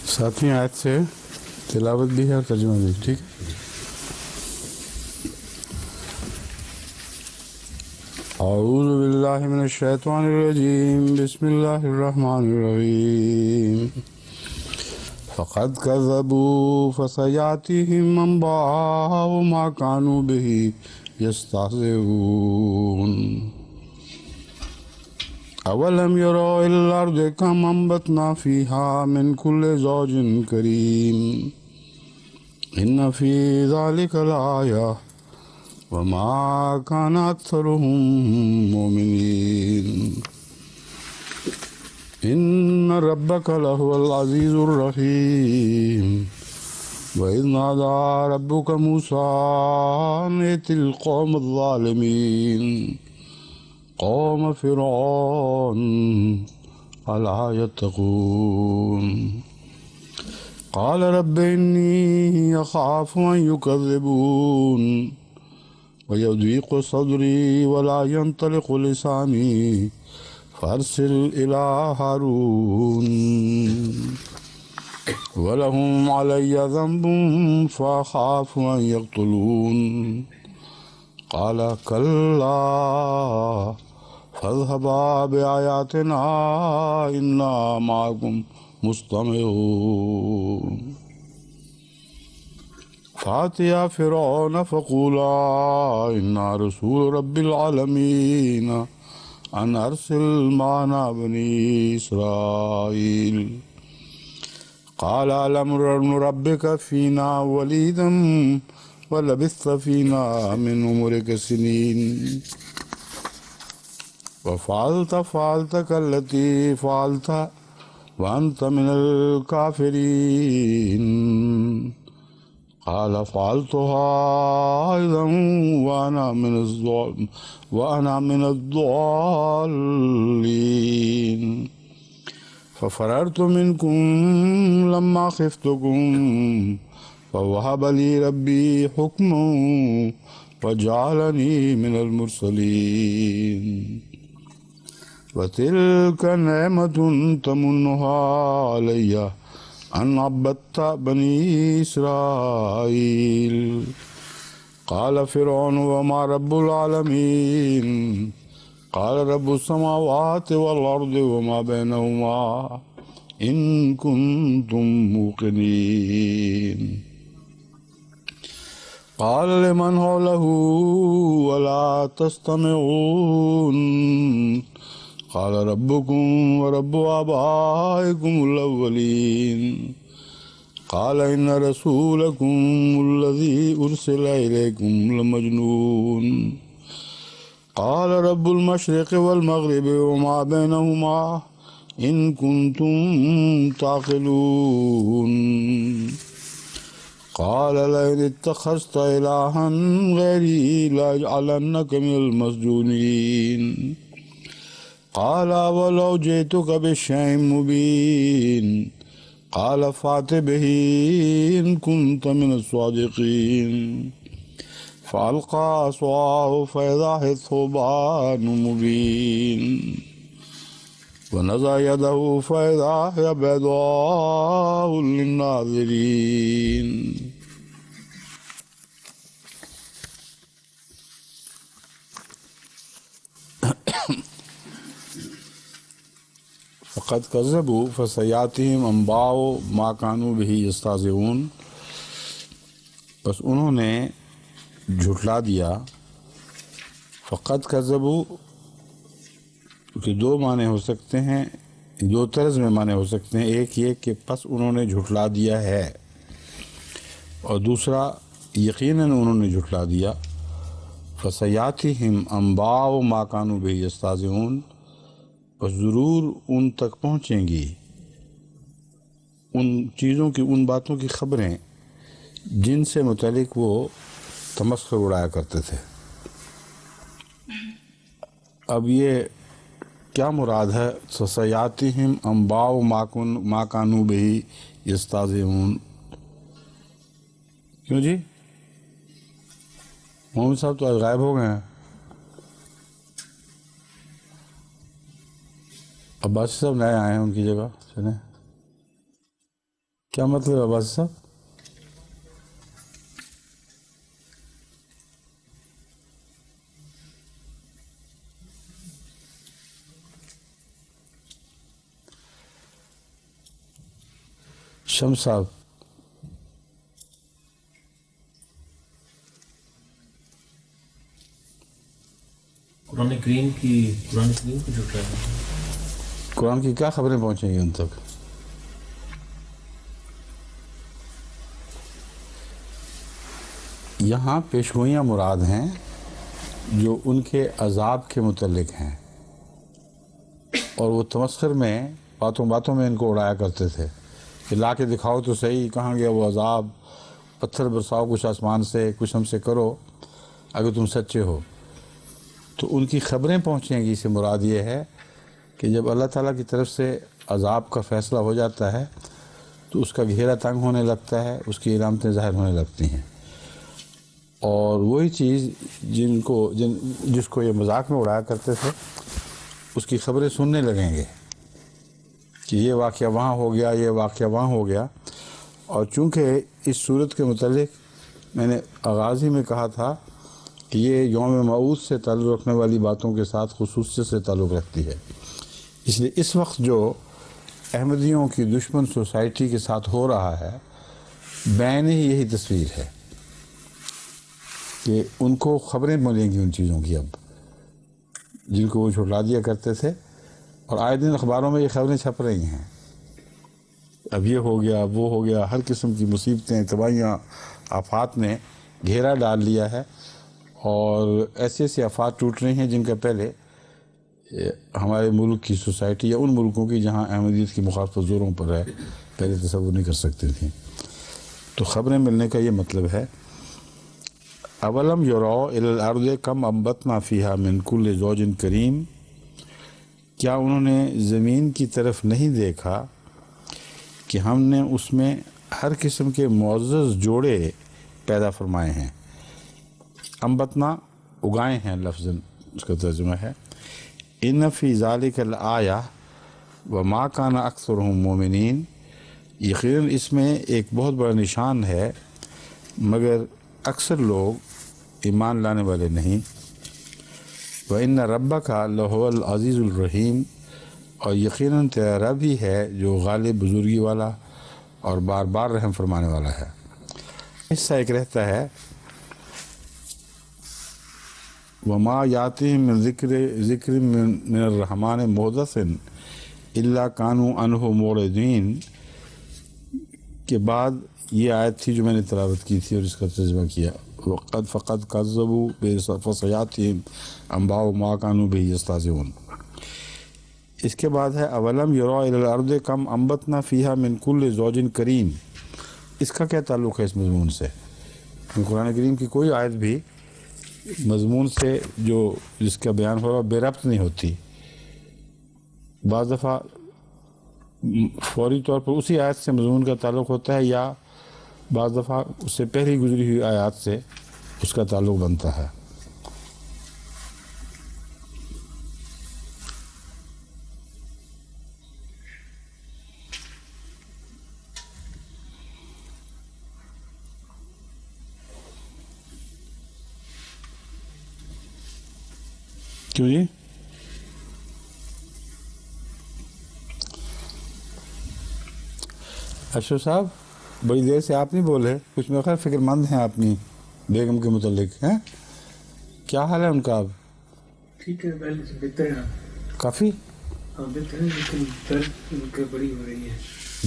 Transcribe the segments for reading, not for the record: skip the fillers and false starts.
ساتویں آیت سے تلاوت بھی ہے اور ترجمہ بھی، ٹھیک ہے؟ اعوذ باللہ من الشیطان الرجیم، بسم اللہ الرحمن الرحیم۔ فقد كذبوا فسيأتيهم أنباء ما كانوا به يستهزئون أولم يروا إلى الأرض كم أنبتنا فيها من كل زوج كريم إن في ذلك لآية وما كان أكثرهم مؤمنين إن ربك لهو العزيز الرحيم وإذ نادى ربك موسى أن ائت القوم الظالمين قوم فرعون ألا يتقون قال رب إني أخاف أن يكذبون ويضيق صدري ولا ينطلق لساني فأرسل إلى هارون ولهم علي ذنب فأخاف أن يقتلون قال كلا فاذهبا بآياتنا إنا معكم مستمعون فأتيا فرعون فقولا إنا رسول رب العالمين أن أرسل معنا بني إسرائيل قال ألم نربك فينا وليدا ولبثت فينا من عمرك سنين وفعلت فعلتك التي فعلت وأنت من الكافرين قال فعلتها إذا وأنا من الضالين ففررت منكم لما خفتكم فوهب لي ربي حكما وجعلني من المرسلين وتلك نعمة تمنها علي أن عبدت بني إسرائيل قال فرعون وما رب العالمين قال رب السماوات والأرض وما بينهما إن كنتم موقنين قال لمن حوله ولا تستمعون قال ربكم ورب آبائكم الأولين قال إن رسولكم الذي أرسل إليكم لمجنون قال رب المشرق والمغرب وما بينهما إن كنتم تعقلون قال لئن اتخذت إلها غيري لأجعلنك من المسجونين قال ولو جئتك بشيء مبين قال فات به إن كنت من الصادقين فألقى عصاه فإذا هي ثعبان مبين ونزع يده فإذا هي بيضاء للناظرين فقد كذبوا فسيأتيهم أنباء ما كانوا به يستهزئون، بس انہوں نے جھٹلا دیا۔ فقد كذبوا کہ دو معنی ہو سکتے ہیں، دو طرز میں معنی ہو سکتے ہیں۔ ایک یہ کہ پس انہوں نے جھٹلا دیا ہے، اور دوسرا یقیناً انہوں نے جھٹلا دیا۔ فسیاتہم انباء ما کانوا بہ یستہزئون، بس ضرور ان تک پہنچیں گی ان چیزوں کی، ان باتوں کی خبریں جن سے متعلق وہ تمسخر اڑایا کرتے تھے۔ اب یہ کیا مراد ہے سیاتہم انباء ما کانوا بہ یستہزئون؟ کیوں جی محمد صاحب تو آج غائب ہو گئے ہیں. عباسی صاحب نئے آئے ہیں ان کی جگہ. سنیں کیا مطلب ہے عباسی صاحب؟ شمس صاحب قرآن کریم کی جھٹلایا ہے. قرآن کی کیا خبریں پہنچیں گی ان تک؟ یہاں پیشگوئیاں مراد ہیں جو ان کے عذاب کے متعلق ہیں، اور وہ تمسخر میں باتوں باتوں میں ان کو اڑایا کرتے تھے کہ لا کے دکھاؤ تو صحیح کہاں گیا وہ عذاب، پتھر برساؤ کچھ آسمان سے، کچھ ہم سے کرو اگر تم سچے ہو. تو ان کی خبریں پہنچیں گی سے مراد یہ ہے کہ جب اللہ تعالیٰ کی طرف سے عذاب کا فیصلہ ہو جاتا ہے تو اس کا گھیرا تنگ ہونے لگتا ہے، اس کی علامتیں ظاہر ہونے لگتی ہیں، اور وہی چیز جس کو یہ مذاق میں اڑایا کرتے تھے اس کی خبریں سننے لگیں گے کہ یہ واقعہ وہاں ہو گیا، یہ واقعہ وہاں ہو گیا. اور چونکہ اس صورت کے متعلق میں نے آغاز ہی میں کہا تھا کہ یہ یوم موعود سے تعلق رکھنے والی باتوں کے ساتھ خصوصیت سے تعلق رکھتی ہے، اس لیے اس وقت جو احمدیوں کی دشمن سوسائٹی کے ساتھ ہو رہا ہے بین ہی یہی تصویر ہے کہ ان کو خبریں ملیں گی ان چیزوں کی اب جن کو وہ جھٹلا دیا کرتے تھے، اور آئے دن اخباروں میں یہ خبریں چھپ رہی ہیں. اب یہ ہو گیا، وہ ہو گیا، ہر قسم کی مصیبتیں، تباہیاں، آفات نے گھیرا ڈال لیا ہے، اور ایسے ایسے آفات ٹوٹ رہی ہیں جن کا پہلے ہمارے ملک کی سوسائٹی یا ان ملکوں کی جہاں احمدیت کی مخالفت زوروں پر ہے پہلے تصور نہیں کر سکتے تھیں. تو خبریں ملنے کا یہ مطلب ہے اولم یروا الی الارض کم انبتنا فیہا من کل زوج کریم، کیا انہوں نے زمین کی طرف نہیں دیکھا کہ ہم نے اس میں ہر قسم کے معزز جوڑے پیدا فرمائے ہیں. انبتنا اگائے ہیں لفظ اس کا ترجمہ ہے. ان فی ذالک الآیہ وما کان اکثرهم مومنین، یقیناً اس میں ایک بہت بڑا نشان ہے مگر اکثر لوگ ایمان لانے والے نہیں. وَإِنَّ رَبَّكَ لَهُوَ الْعَزِيزُ الرَّحِيمُ، اور یقیناً تیرا رب ہی ہے جو غالب بزرگی والا اور بار بار رحم فرمانے والا ہے. حصہ ایک رہتا ہے وما یاتہم من ذکر من الرحمن محدث الا کانوا عنہ معرضین کے بعد یہ آیت تھی جو میں نے تلاوت کی تھی اور اس کا ترجمہ کیا، فقد کذبوا فسیاتہم انباء ما کانوا بہ یستہزئون. اس کے بعد ہے اولم یروا الی الارض کم انبتنا فیہا من کل زوج کریم. اس کا کیا تعلق ہے اس مضمون سے؟ قرآن کریم کی کوئی آیت بھی مضمون سے جو جس کا بیان ہو رہا بے ربط نہیں ہوتی. بعض دفعہ فوری طور پر اسی آیت سے مضمون کا تعلق ہوتا ہے، یا بعض دفعہ اس سے پہلی گزری ہوئی آیات سے اس کا تعلق بنتا ہے. کیوں جی؟ اشرف صاحب بڑی دیر سے آپ نہیں بولے، کچھ میرے خیال فکر مند ہیں اپنی بیگم کے متعلق، ہیں؟ کیا حال ہے ان کا اب؟ ٹھیک ہے، پہلے سے بہتر ہے کافی؟ ہاں بہتر ہے، لیکن درد ان کے بڑی ہو رہی ہے.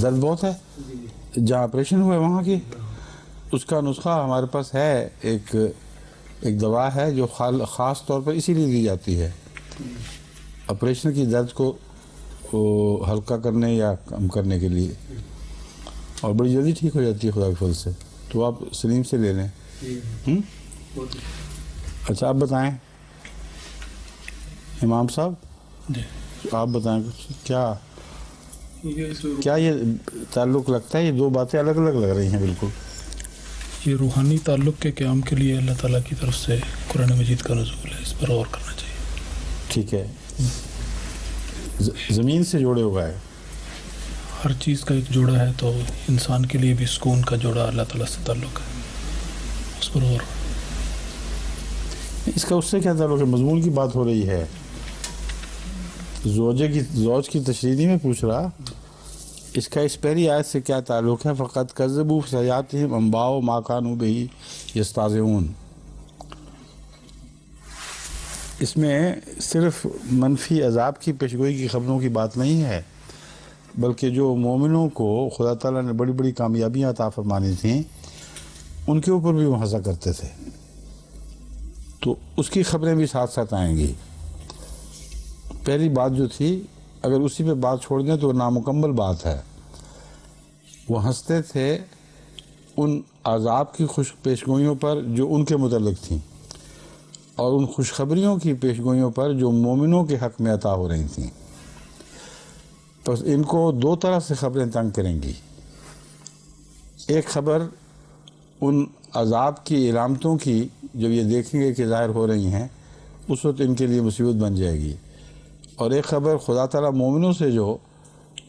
درد بہت ہے؟ جی جہاں آپریشن ہوئے وہاں کی؟ اس کا نسخہ ہمارے پاس ہے، ایک دوا ہے جو خاص طور پر اسی لیے دی جاتی ہے آپریشن کی درد کو ہلکا کرنے یا کم کرنے کے لیے، اور بڑی جلدی ٹھیک ہو جاتی ہے خدا کے فضل سے. تو آپ سلیم سے لے لیں. جی. اچھا آپ بتائیں امام صاحب جی آپ بتائیں کچھ، یہ کیا یہ تعلق لگتا ہے؟ یہ دو باتیں الگ الگ لگ رہی ہیں بالکل. یہ روحانی تعلق کے قیام کے لیے اللہ تعالیٰ کی طرف سے قرآن مجید کا نزول ہے، اس پر غور کرنا چاہیے. ٹھیک ہے، زمین سے جوڑے ہوا ہے. ہر چیز کا ایک جوڑا ہے، تو انسان کے لیے بھی سکون کا جوڑا اللہ تعالیٰ سے تعلق ہے، اس پر غور. اس کا اس سے کیا تعلق ہے؟ مضمون کی بات ہو رہی ہے، زوج کی تشریح نہیں میں پوچھ رہا. اس کا اس پہلی آیت سے کیا تعلق ہے؟ فقط کذبوا فسیاتہم انباء ما کانوا بہ یستہزئون. اس میں صرف منفی عذاب کی پیشگوئی کی خبروں کی بات نہیں ہے، بلکہ جو مومنوں کو خدا تعالیٰ نے بڑی بڑی کامیابیاں عطا فرمانی تھیں ان کے اوپر بھی وہ ہنسا کرتے تھے، تو اس کی خبریں بھی ساتھ ساتھ آئیں گی. پہلی بات جو تھی اگر اسی پہ بات چھوڑ دیں تو نامکمل بات ہے. وہ ہنستے تھے ان عذاب کی خوش پیشگوئیوں پر جو ان کے متعلق تھیں، اور ان خوشخبریوں کی پیشگوئیوں پر جو مومنوں کے حق میں عطا ہو رہی تھیں. بس ان کو دو طرح سے خبریں تنگ کریں گی. ایک خبر ان عذاب کی علامتوں کی جب یہ دیکھیں گے کہ ظاہر ہو رہی ہیں، اس وقت ان کے لیے مصیبت بن جائے گی. اور ایک خبر خدا تعالیٰ مومنوں سے جو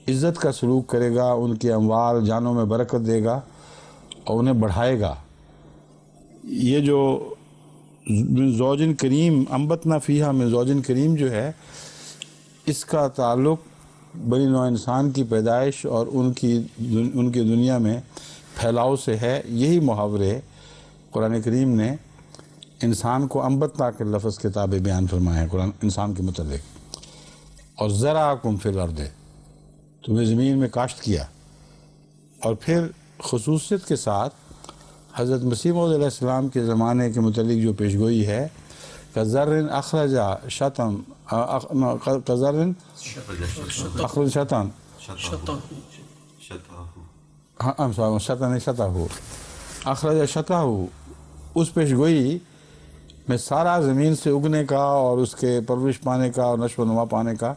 عزت کا سلوک کرے گا، ان کے اموال جانوں میں برکت دے گا اور انہیں بڑھائے گا. یہ جو من زوج کریم انبتنا فیہا من زوج کریم جو ہے، اس کا تعلق بنی نوع انسان کی پیدائش اور ان کی دنیا میں پھیلاؤ سے ہے. یہی محاورے قرآن کریم نے انسان کو انبتنا کے لفظ کے تابع بیان فرمائے ہیں قرآن انسان کے متعلق. اور زرعکم فی الارض، تمہیں زمین میں کاشت کیا. اور پھر خصوصیت کے ساتھ حضرت مسیح موعود علیہ السلام کے زمانے کے متعلق جو پیشگوئی ہے، کزرع اخرج شطن اخرج شطہ، اس پیشگوئی میں سارا زمین سے اگنے کا اور اس کے پرورش پانے کا اور نشو و نما پانے کا،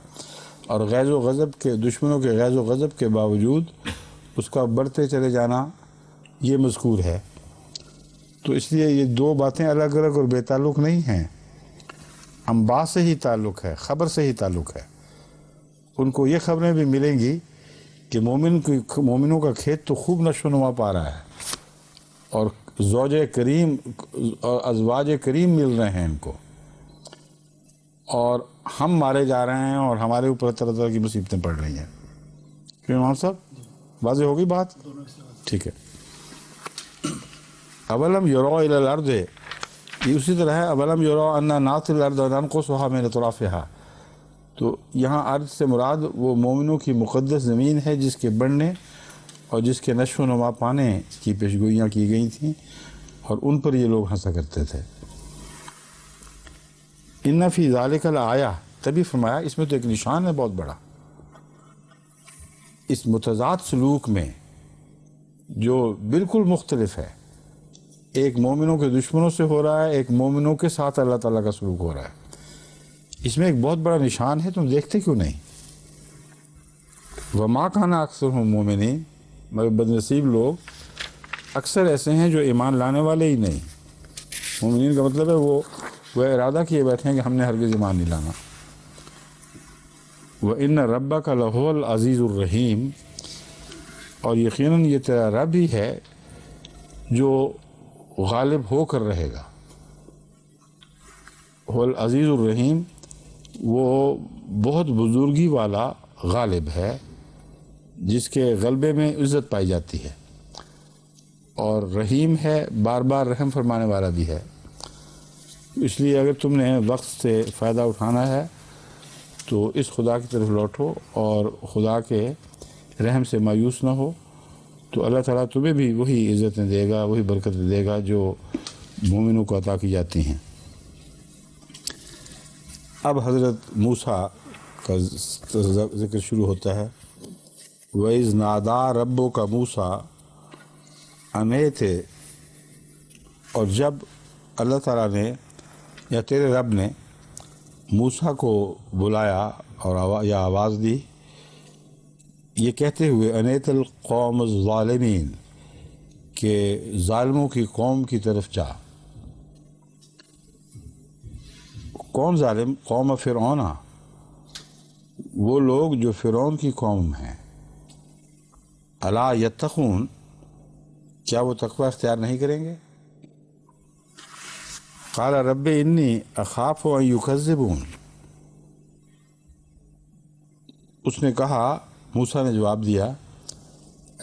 اور غیظ و غضب کے دشمنوں کے غیظ و غضب کے باوجود اس کا بڑھتے چلے جانا یہ مذکور ہے. تو اس لیے یہ دو باتیں الگ الگ اور بے تعلق نہیں ہیں. انباء سے ہی تعلق ہے، خبر سے ہی تعلق ہے. ان کو یہ خبریں بھی ملیں گی کہ مومنوں کا کھیت تو خوب نشو و نما پا رہا ہے، اور زوج کریم اور ازواج کریم مل رہے ہیں ان کو، اور ہم مارے جا رہے ہیں اور ہمارے اوپر طرح طرح کی مصیبتیں پڑ رہی ہیں. کیوں امام صاحب واضح ہوگی بات؟ ٹھیک ہے. اولم یروا الی الارض، یہ اسی طرح ہے اولم یروا انا ناتی الارض ننقصها من اطرافها. تو یہاں ارض سے مراد وہ مومنوں کی مقدس زمین ہے جس کے بڑھنے اور جس کے نشو و نما پانے کی پیشگوئیاں کی گئی تھیں، اور ان پر یہ لوگ ہنسا کرتے تھے. ان فی ذالک لآیہ، تبھی فرمایا اس میں تو ایک نشان ہے بہت بڑا. اس متضاد سلوک میں جو بالکل مختلف ہے، ایک مومنوں کے دشمنوں سے ہو رہا ہے، ایک مومنوں کے ساتھ اللہ تعالیٰ کا سلوک ہو رہا ہے، اس میں ایک بہت بڑا نشان ہے. تم دیکھتے کیوں نہیں؟ وما کان اکثرهم مومنین، مگر بدنصیب لوگ اکثر ایسے ہیں جو ایمان لانے والے ہی نہیں. مومنین کا مطلب ہے وہ ارادہ کیے بیٹھے ہیں کہ ہم نے ہرگز ایمان نہیں لانا. وَإِنَّ رَبَّكَ لَهُوَ الْعَزِيزُ الرَّحِيمُ، اور یقیناً یہ تیرا رب ہی ہے جو غالب ہو کر رہے گا. هو العزیز الرحیم، وہ بہت بزرگی والا غالب ہے جس کے غلبے میں عزت پائی جاتی ہے، اور رحیم ہے، بار بار رحم فرمانے والا بھی ہے. اس لیے اگر تم نے وقت سے فائدہ اٹھانا ہے تو اس خدا کی طرف لوٹو اور خدا کے رحم سے مایوس نہ ہو، تو اللہ تعالیٰ تمہیں بھی وہی عزتیں دے گا، وہی برکتیں دے گا جو مومنوں کو عطا کی جاتی ہیں. اب حضرت موسیٰ کا ذکر شروع ہوتا ہے. وَإِذْ نَادَىٰ رَبُّكَ مُوسَىٰ، انے تھے، اور جب اللہ تعالیٰ نے یا تیرے رب نے موسیٰ کو بلایا اور یا آواز دی، یہ کہتے ہوئے انیت القوم الظالمین، کہ ظالموں کی قوم کی طرف جا۔ کون ظالم؟ قوم فرعون، وہ لوگ جو فرعون کی قوم ہیں۔ الا یتقون، کیا وہ تقوی اختیار نہیں کریں گے؟ قال رب انی اخاف ان یکذبون، اس نے کہا، موسیٰ نے جواب دیا،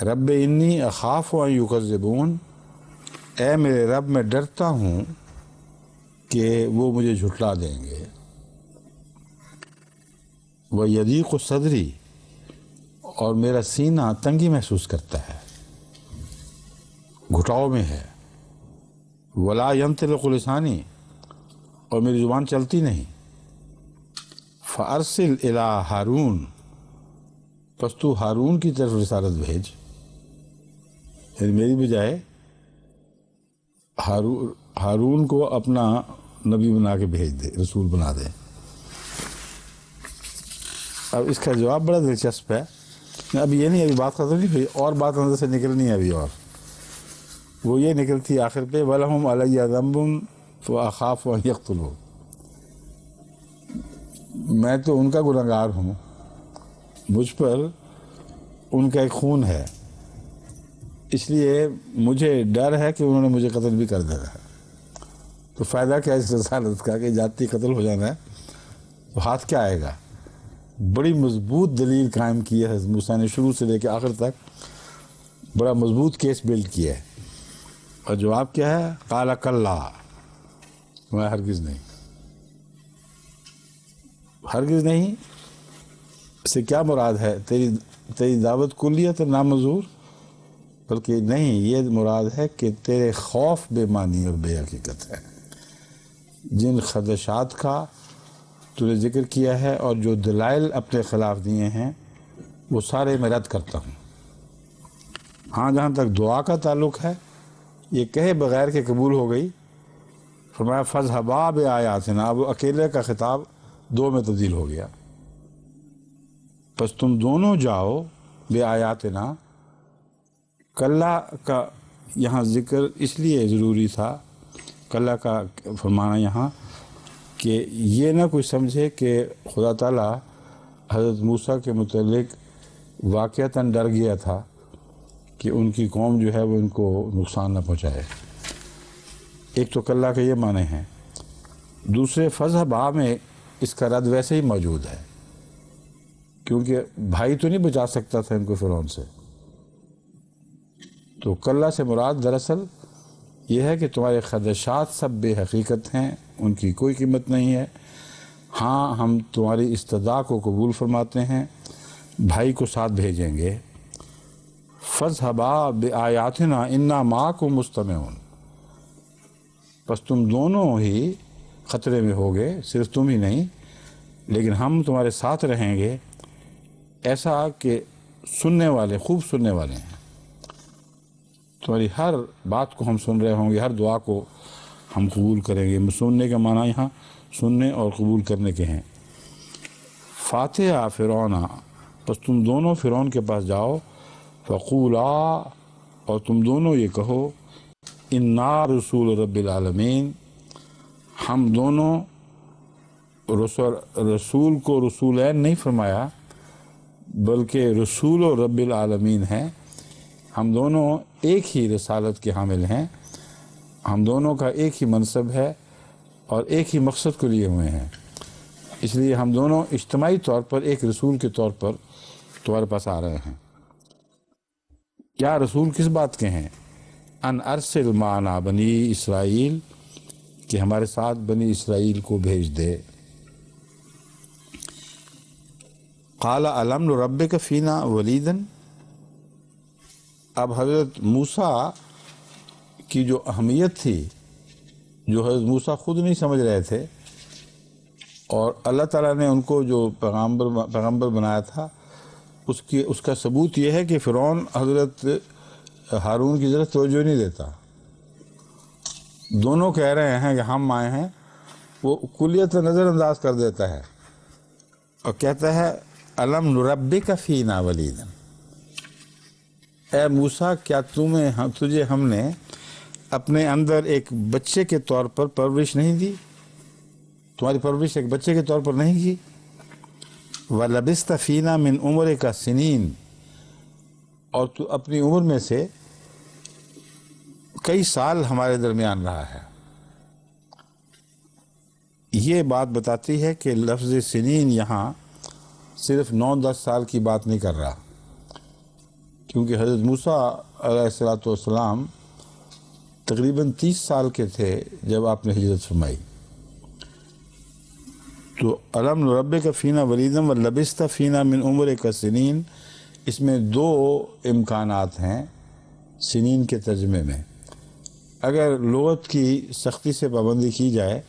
رب انی اخاف ان یکذبون، اے میرے رب میں ڈرتا ہوں کہ وہ مجھے جھٹلا دیں گے۔ وَيَضِيقُ صدری، اور میرا سینہ تنگی محسوس کرتا ہے، گھٹاؤ میں ہے۔ وَلَا يَنطِلُقُ لِسَانِي، اور میری زبان چلتی نہیں۔ فَأَرْسِلْ إِلَىٰ ہارون، پس تو ہارون کی طرف رسالت بھیج، یعنی میری بجائے ہارون کو اپنا نبی بنا کے بھیج دے، رسول بنا دے۔ اب اس کا جواب بڑا دلچسپ ہے۔ اب یہ نہیں، ابھی بات ختم نہیں ہوئی، اور بات اندر سے نکلنی ہے ابھی، اور وہ یہ نکلتی آخر پہ، وَلَهُمْ عَلَيَّ ذَنبٌ فَأَخَافُ أَن يَقْتُلُونِ، میں تو ان کا گنہگار ہوں، مجھ پر ان کا ایک خون ہے، اس لیے مجھے ڈر ہے کہ انہوں نے مجھے قتل بھی کر دینا ہے۔ تو فائدہ کیا اس رسالت کا کہ ذاتی قتل ہو جانا ہے، تو ہاتھ کیا آئے گا؟ بڑی مضبوط دلیل قائم کی ہے موسیٰ نے، شروع سے لے کے آخر تک بڑا مضبوط کیس بلڈ کیا ہے۔ اور جواب کیا ہے؟ قال کلا، میں ہرگز نہیں، ہرگز نہیں سے کیا مراد ہے؟ تیری دعوت کلیت نامنظور، بلکہ نہیں، یہ مراد ہے کہ تیرے خوف بے معنی اور بے حقیقت ہے۔ جن خدشات کا تو نے ذکر کیا ہے اور جو دلائل اپنے خلاف دیے ہیں، وہ سارے میں رد کرتا ہوں۔ ہاں، جہاں تک دعا کا تعلق ہے، یہ کہے بغیر کہ قبول ہو گئی، فرمایا فَاذْهَبَا بِآيَاتِنَا، اب اکیلے کا خطاب دو میں تبدیل ہو گیا، پس تم دونوں جاؤ بِآيَاتِنَا۔ کلا کا یہاں ذکر اس لیے ضروری تھا، کلا کا فرمانا یہاں، کہ یہ نہ کوئی سمجھے کہ خدا تعالیٰ حضرت موسیٰ کے متعلق واقعتاً ڈر گیا تھا کہ ان کی قوم جو ہے وہ ان کو نقصان نہ پہنچائے۔ ایک تو کلا کے یہ معنی ہیں، دوسرے فَاذْهَبَا میں اس کا رد ویسے ہی موجود ہے، کیونکہ بھائی تو نہیں بچا سکتا تھا ان کو فرعون سے۔ تو کلا سے مراد دراصل یہ ہے کہ تمہارے خدشات سب بے حقیقت ہیں، ان کی کوئی قیمت نہیں ہے۔ ہاں، ہم تمہاری استدعا کو قبول فرماتے ہیں، بھائی کو ساتھ بھیجیں گے۔ فَاذْهَبَا بِآيَاتِنَا إِنَّا مَعَكُمْ مُسْتَمِعُونَ، پس تم دونوں ہی خطرے میں ہوگے، صرف تم ہی نہیں، لیکن ہم تمہارے ساتھ رہیں گے، ایسا کہ سننے والے، خوب سننے والے ہیں، تمہاری ہر بات کو ہم سن رہے ہوں گے، ہر دعا کو ہم قبول کریں گے۔ سننے کا معنی یہاں سننے اور قبول کرنے کے ہیں۔ فاتحہ فرعون، پس تم دونوں فرعون کے پاس جاؤ، فقولا، اور تم دونوں یہ کہو، انا رسول رب العالمین، ہم دونوں، رسول کو رسولین نہیں فرمایا بلکہ رسول و رب العالمین ہیں، ہم دونوں ایک ہی رسالت کے حامل ہیں، ہم دونوں کا ایک ہی منصب ہے اور ایک ہی مقصد کو لیے ہوئے ہیں، اس لیے ہم دونوں اجتماعی طور پر ایک رسول کے طور پر تمہارے پاس آ رہے ہیں۔ کیا رسول کس بات کے ہیں؟ ان ارسل معنا بنی اسرائیل، کہ ہمارے ساتھ بنی اسرائیل کو بھیج دے۔ قال الم نربک فینا ولیدا، اب حضرت موسیٰ کی جو اہمیت تھی، جو حضرت موسیٰ خود نہیں سمجھ رہے تھے، اور اللہ تعالیٰ نے ان کو جو پیغمبر بنایا تھا، اس کا ثبوت یہ ہے کہ فرعون حضرت ہارون کی طرف توجہ نہیں دیتا۔ دونوں کہہ رہے ہیں کہ ہم آئے ہیں وہ کلیت نظر انداز کر دیتا ہے اور کہتا ہے الم نربک فینا ولیدا، اے موسیٰ کیا تجھے ہم نے اپنے اندر ایک بچے کے طور پر پرورش نہیں دی، تمہاری پرورش ایک بچے کے طور پر نہیں کی؟ وَلَبِثْتَ فِينَا مِنْ عُمُرِكَ سِنِينَ، اور تو اپنی عمر میں سے کئی سال ہمارے درمیان رہا ہے۔ یہ بات بتاتی ہے کہ لفظ سنین یہاں صرف 9-10 سال کی بات نہیں کر رہا، کیونکہ حضرت موسیٰ علیہ السلام تقریباً 30 سال کے تھے جب آپ نے ہجرت فرمائی۔ تو الم نربک فینا ولیدا ولبثت فینا من عمرک سنین، اس میں 2 امکانات ہیں سنین کے ترجمے میں۔ اگر لغت کی سختی سے پابندی کی جائے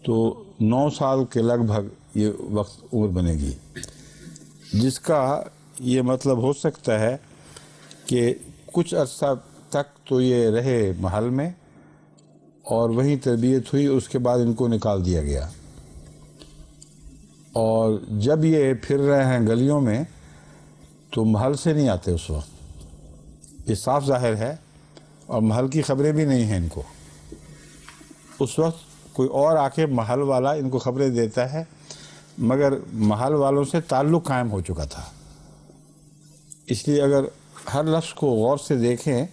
تو 9 سال کے لگ بھگ یہ وقت عمر بنے گی، جس کا یہ مطلب ہو سکتا ہے کہ کچھ عرصہ تک تو یہ رہے محل میں اور وہیں تربیت ہوئی، اس کے بعد ان کو نکال دیا گیا، اور جب یہ پھر رہے ہیں گلیوں میں تو محل سے نہیں آتے اس وقت، یہ صاف ظاہر ہے، اور محل کی خبریں بھی نہیں ہیں ان کو۔ اس وقت کوئی اور آ کے محل والا ان کو خبریں دیتا ہے، مگر محل والوں سے تعلق قائم ہو چکا تھا۔ اس لیے اگر ہر لفظ کو غور سے دیکھیں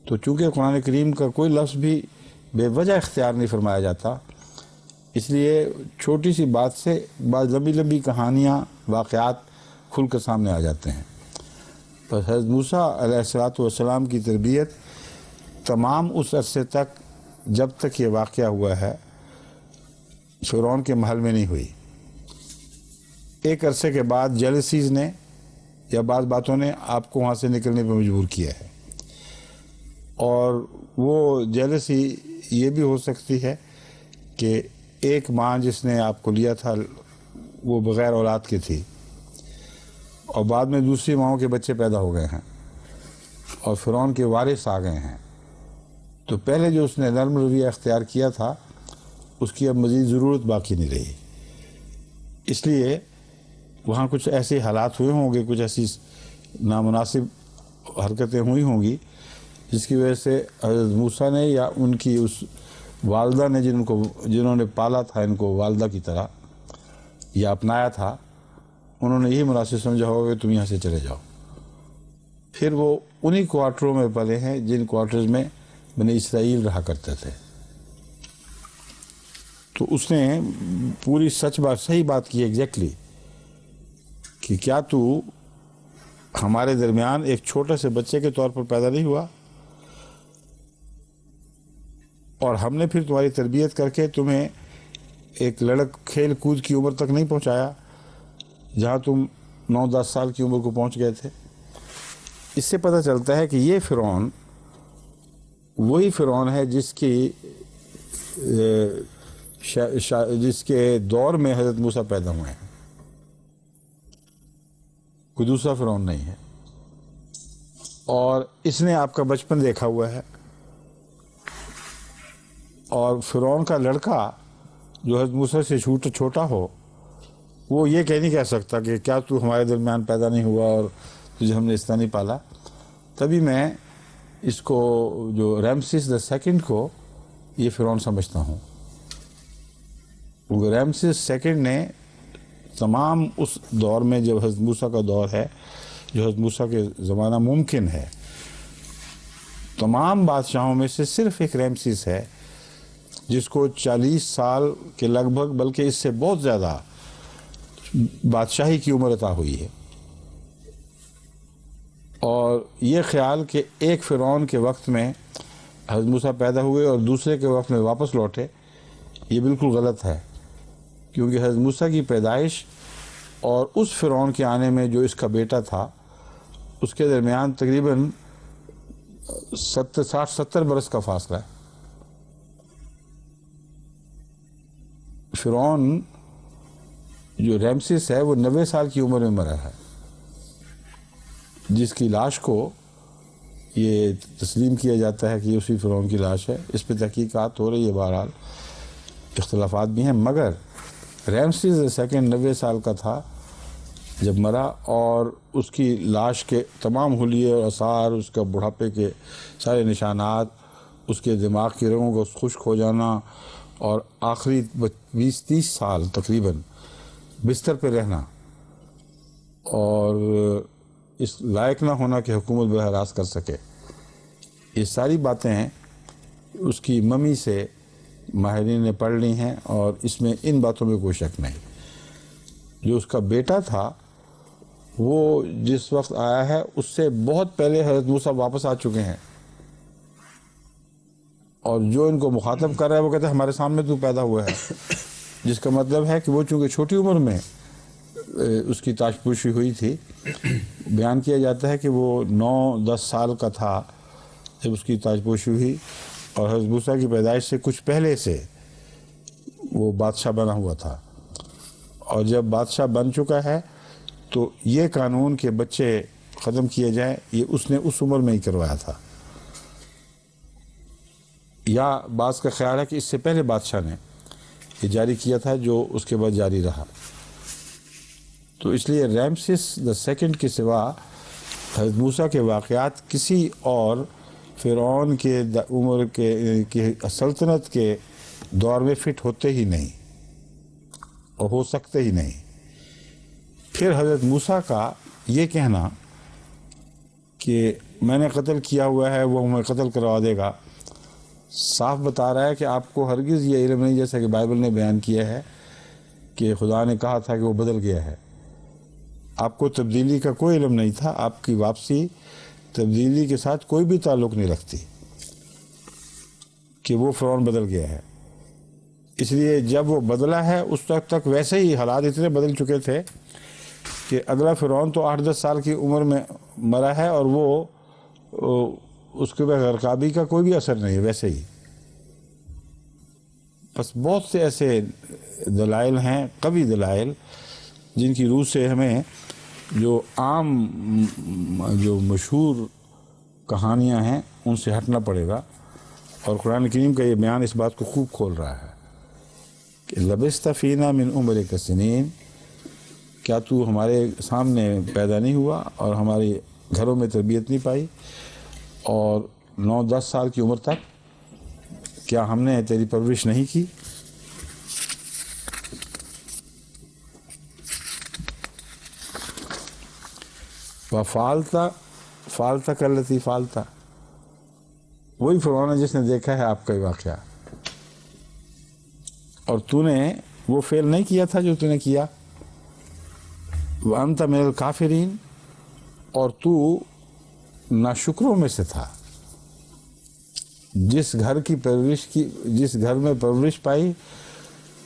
تو چونکہ قرآن کریم کا کوئی لفظ بھی بے وجہ اختیار نہیں فرمایا جاتا، اس لیے چھوٹی سی بات سے بعض لمبی لمبی کہانیاں، واقعات کھل کر سامنے آ جاتے ہیں۔ بس حضرت موسیٰ علیہ السلام کی تربیت تمام اس عرصے تک جب تک یہ واقعہ ہوا ہے فرعون کے محل میں نہیں ہوئی۔ ایک عرصے کے بعد جیلسیز نے یا بعض باتوں نے آپ کو وہاں سے نکلنے پہ مجبور کیا ہے، اور وہ جیلسی یہ بھی ہو سکتی ہے کہ ایک ماں جس نے آپ کو لیا تھا وہ بغیر اولاد کی تھی، اور بعد میں دوسری ماؤں کے بچے پیدا ہو گئے ہیں اور فرعون کے وارث آ گئے ہیں، تو پہلے جو اس نے نرم رویہ اختیار کیا تھا اس کی اب مزید ضرورت باقی نہیں رہی۔ اس لیے وہاں کچھ ایسے حالات ہوئے ہوں گے، کچھ ایسی نامناسب حرکتیں ہوئی ہوں گی جس کی وجہ سے حضرت موسیٰ نے یا ان کی اس والدہ نے جنہوں نے پالا تھا ان کو والدہ کی طرح یا اپنایا تھا، انہوں نے یہی مناسب سمجھا ہوگا کہ تم یہاں سے چلے جاؤ۔ پھر وہ انہی کوارٹروں میں پلے ہیں جن کوارٹرز میں بنی اسرائیل رہا کرتے تھے۔ تو اس نے پوری صحیح بات کی ایگزیکٹلی کہ کیا تو ہمارے درمیان ایک چھوٹے سے بچے کے طور پر پیدا نہیں ہوا، اور ہم نے پھر تمہاری تربیت کر کے تمہیں ایک کھیل کود کی عمر تک نہیں پہنچایا جہاں تم 9-10 سال کی عمر کو پہنچ گئے تھے۔ اس سے پتہ چلتا ہے کہ یہ فرعون وہی فرعون ہے جس کے دور میں حضرت موسیٰ پیدا ہوئے ہیں، کوئی دوسرا فرعون نہیں ہے، اور اس نے آپ کا بچپن دیکھا ہوا ہے، اور فرعون کا لڑکا جو حضرت موسیٰ سے چھوٹا ہو وہ یہ نہیں کہہ سکتا کہ کیا تو ہمارے درمیان پیدا نہیں ہوا اور تجھے ہم نے اس طرح نہیں پالا۔ تبھی میں اس کو جو رامسیس II کو یہ فرعون سمجھتا ہوں۔ رامسیس II نے تمام اس دور میں جب حضرت موسیٰ کا دور ہے، جو حضرت موسیٰ کے زمانہ ممکن ہے، تمام بادشاہوں میں سے صرف ایک رامسیس ہے جس کو 40 سال کے لگ بھگ بلکہ اس سے بہت زیادہ بادشاہی کی عمر عطا ہوئی ہے، اور یہ خیال کہ ایک فرعون کے وقت میں حضرت موسیٰ پیدا ہوئے اور دوسرے کے وقت میں واپس لوٹے، یہ بالکل غلط ہے، کیونکہ حضرت موسیٰ کی پیدائش اور اس فرعون کے آنے میں جو اس کا بیٹا تھا اس کے درمیان تقریباً 60-70 برس کا فاصلہ ہے۔ فرعون جو رامسیس ہے وہ 90 سال کی عمر میں مرا ہے، جس کی لاش کو یہ تسلیم کیا جاتا ہے کہ یہ اسی فرعون کی لاش ہے۔ اس پہ تحقیقات ہو رہی ہے بہرحال۔ اختلافات بھی ہیں، مگر ریمسیز سیکنڈ 90 سال کا تھا جب مرا، اور اس کی لاش کے تمام حلیے اور آثار، اس کا بڑھاپے کے سارے نشانات، اس کے دماغ کی رگوں کو خشک ہو جانا، اور آخری 20-30 سال تقریباً بستر پہ رہنا، اور اس لائق نہ ہونا کہ حکومت براہ راست کر سکے، یہ ساری باتیں اس کی ممی سے ماہرین نے پڑھ لی ہیں، اور اس میں ان باتوں میں کوئی شک نہیں۔ جو اس کا بیٹا تھا وہ جس وقت آیا ہے اس سے بہت پہلے حضرت موسیٰ واپس آ چکے ہیں، اور جو ان کو مخاطب کر رہا ہے وہ کہتے ہیں ہمارے سامنے تو پیدا ہوا ہے، جس کا مطلب ہے کہ وہ چونکہ چھوٹی عمر میں اس کی تاج پوشی ہوئی تھی، بیان کیا جاتا ہے کہ وہ 9-10 سال کا تھا جب اس کی تاج پوشی ہوئی، اور حضرت موسیٰ کی پیدائش سے کچھ پہلے سے وہ بادشاہ بنا ہوا تھا، اور جب بادشاہ بن چکا ہے تو یہ قانون کہ بچے ختم کیے جائیں یہ اس نے اس عمر میں ہی کروایا تھا، یا بعض کا خیال ہے کہ اس سے پہلے بادشاہ نے یہ جاری کیا تھا جو اس کے بعد جاری رہا۔ تو اس لیے ریمسیس II کے سوا حضرت موسیٰ کے واقعات کسی اور فرعون کے عمر کے سلطنت کے دور میں فٹ ہوتے ہی نہیں اور ہو سکتے ہی نہیں۔ پھر حضرت موسیٰ کا یہ کہنا کہ میں نے قتل کیا ہوا ہے، وہ ہمیں قتل کروا دے گا، صاف بتا رہا ہے کہ آپ کو ہرگز یہ علم نہیں، جیسا کہ بائبل نے بیان کیا ہے کہ خدا نے کہا تھا کہ وہ بدل گیا ہے۔ آپ کو تبدیلی کا کوئی علم نہیں تھا، آپ کی واپسی تبدیلی کے ساتھ کوئی بھی تعلق نہیں رکھتی کہ وہ فرعون بدل گیا ہے۔ اس لیے جب وہ بدلا ہے اس وقت تک ویسے ہی حالات اتنے بدل چکے تھے کہ اگلا فرعون تو 8-10 سال کی عمر میں مرا ہے، اور وہ اس کے بعد غرقابی کا کوئی بھی اثر نہیں ہے ویسے ہی۔ بس بہت سے ایسے دلائل ہیں، قوی دلائل، جن کی روح سے ہمیں جو عام جو مشہور کہانیاں ہیں ان سے ہٹنا پڑے گا، اور قرآن کریم کا یہ بیان اس بات کو خوب کھول رہا ہے کہ لبثت فینا من عمرک سنین، کیا تو ہمارے سامنے پیدا نہیں ہوا اور ہمارے گھروں میں تربیت نہیں پائی، اور 9-10 سال کی عمر تک کیا ہم نے تیری پرورش نہیں کی؟ فالتا کلتی فالتا، وہی فرعون ہے جس نے دیکھا ہے آپ کا یہ واقعہ، اور تو نے وہ فعل نہیں کیا تھا جو تو نے کیا۔ وَأَنْتَ مِنَ الْكَافِرِينَ، اور تو ناشکروں میں سے تھا۔ جس گھر میں پرورش پائی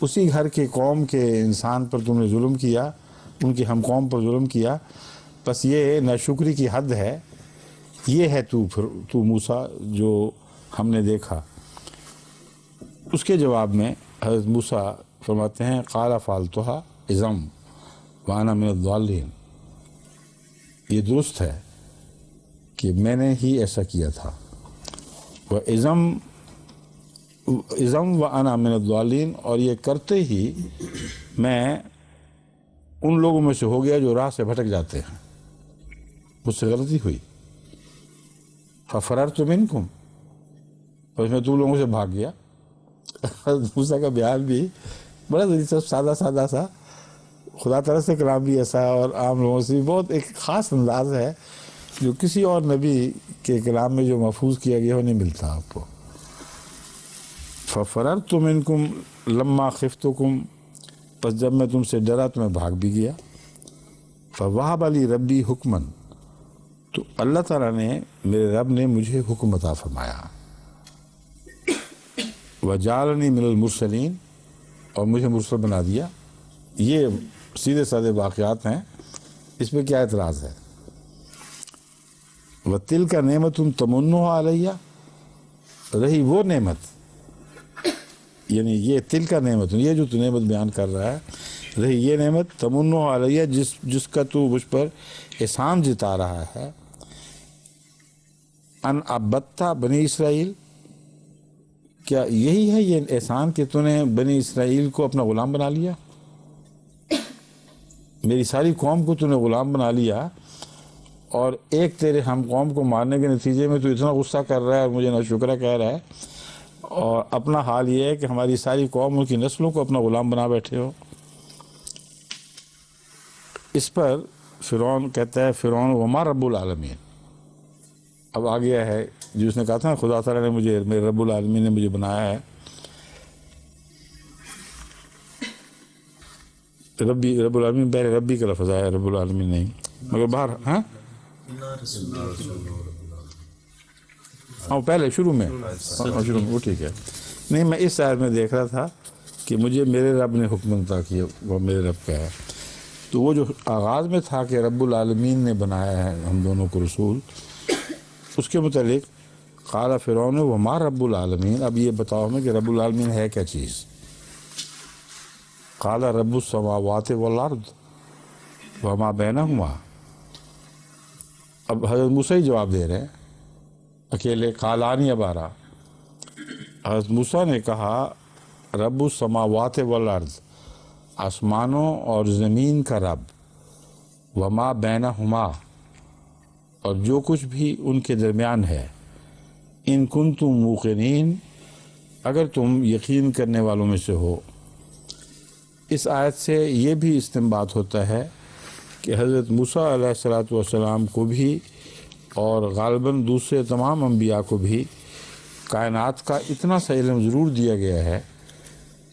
اسی گھر کے قوم کے انسان پر تم نے ظلم کیا، ان کی ہم قوم پر ظلم کیا، بس یہ ناشکری کی حد ہے۔ یہ ہے تو موسیٰ جو ہم نے دیکھا۔ اس کے جواب میں حضرت موسیٰ فرماتے ہیں قال فعلتها اذا وانا من الضالین، یہ درست ہے کہ میں نے ہی ایسا کیا تھا، اذا وانا من الضالین، اور یہ کرتے ہی میں ان لوگوں میں سے ہو گیا جو راہ سے بھٹک جاتے ہیں، مجھ سے غلطی ہوئی۔ ففررت منکم، بس میں تم لوگوں سے بھاگ گیا۔ حضرت موسیٰ کا بیان بھی بڑا دلچسپ، سادہ سا، خدا تعالیٰ سے کلام بھی ایسا اور عام لوگوں سے بھی بہت ایک خاص انداز ہے جو کسی اور نبی کے کلام میں جو محفوظ کیا گیا وہ نہیں ملتا آپ کو۔ ففررت منکم لما خفتکم، پس جب میں تم سے ڈرا تو میں بھاگ بھی گیا۔ فوہب لی ربی حکمن، تو اللہ تعالیٰ نے، میرے رب نے مجھے حکم عطا فرمایا۔ وجعلنی من المرسلین، اور مجھے مرسل بنا دیا۔ یہ سیدھے سادے واقعات ہیں، اس میں کیا اعتراض ہے؟ وَتِلْكَ نِعْمَةٌ تَمُنُّهَا عَلَيَّ، رہی وہ نعمت، یعنی یہ تل کا نعمت، یہ جو تو نعمت بیان کر رہا ہے، رہی یہ نعمت تَمُنُّهَا عَلَيَّ، جس کا تو مجھ پر احسان جتا رہا ہے، ان عبدت بنی اسرائیل، کیا یہی ہے یہ احسان کہ تو نے بنی اسرائیل کو اپنا غلام بنا لیا؟ میری ساری قوم کو تو نے غلام بنا لیا، اور ایک تیرے ہم قوم کو مارنے کے نتیجے میں تو اتنا غصہ کر رہا ہے اور مجھے ناشکرہ کہہ رہا ہے، اور اپنا حال یہ ہے کہ ہماری ساری قوم ان کی نسلوں کو اپنا غلام بنا بیٹھے ہو۔ اس پر فرعون کہتا ہے، فرعون وما رب العالمین، اب آ گیا ہے جس نے کہا تھا خدا تعالیٰ نے مجھے، میرے رب العالمین نے مجھے بنایا ہے، رب العالمین بہر ربی کا لفظ آیا، رب العالمین نہیں، مگر باہر ہاں پہلے شروع میں وہ ٹھیک ہے، نہیں میں اس آیت میں دیکھ رہا تھا کہ مجھے میرے رب نے حکم عطا کیا، وہ میرے رب کا ہے، تو وہ جو آغاز میں تھا کہ رب العالمین نے بنایا ہے ہم دونوں کو رسول، اس کے متعلق قال فرعون وما رب العالمین، اب یہ بتاؤ ہمیں کہ رب العالمین ہے کیا چیز؟ قال رب السماوات والارض وما بینہما، اب حضرت موسیٰ ہی جواب دے رہے ہیں اکیلے، قالانی اب آ رہا، حضرت موسیٰ نے کہا رب السماوات والارض، آسمانوں اور زمین کا رب، وما بینہما، اور جو کچھ بھی ان کے درمیان ہے، ان کنتم موقنین، اگر تم یقین کرنے والوں میں سے ہو۔ اس آیت سے یہ بھی استنباط ہوتا ہے کہ حضرت موسیٰ علیہ السلام کو بھی اور غالباً دوسرے تمام انبیاء کو بھی کائنات کا اتنا سا علم ضرور دیا گیا ہے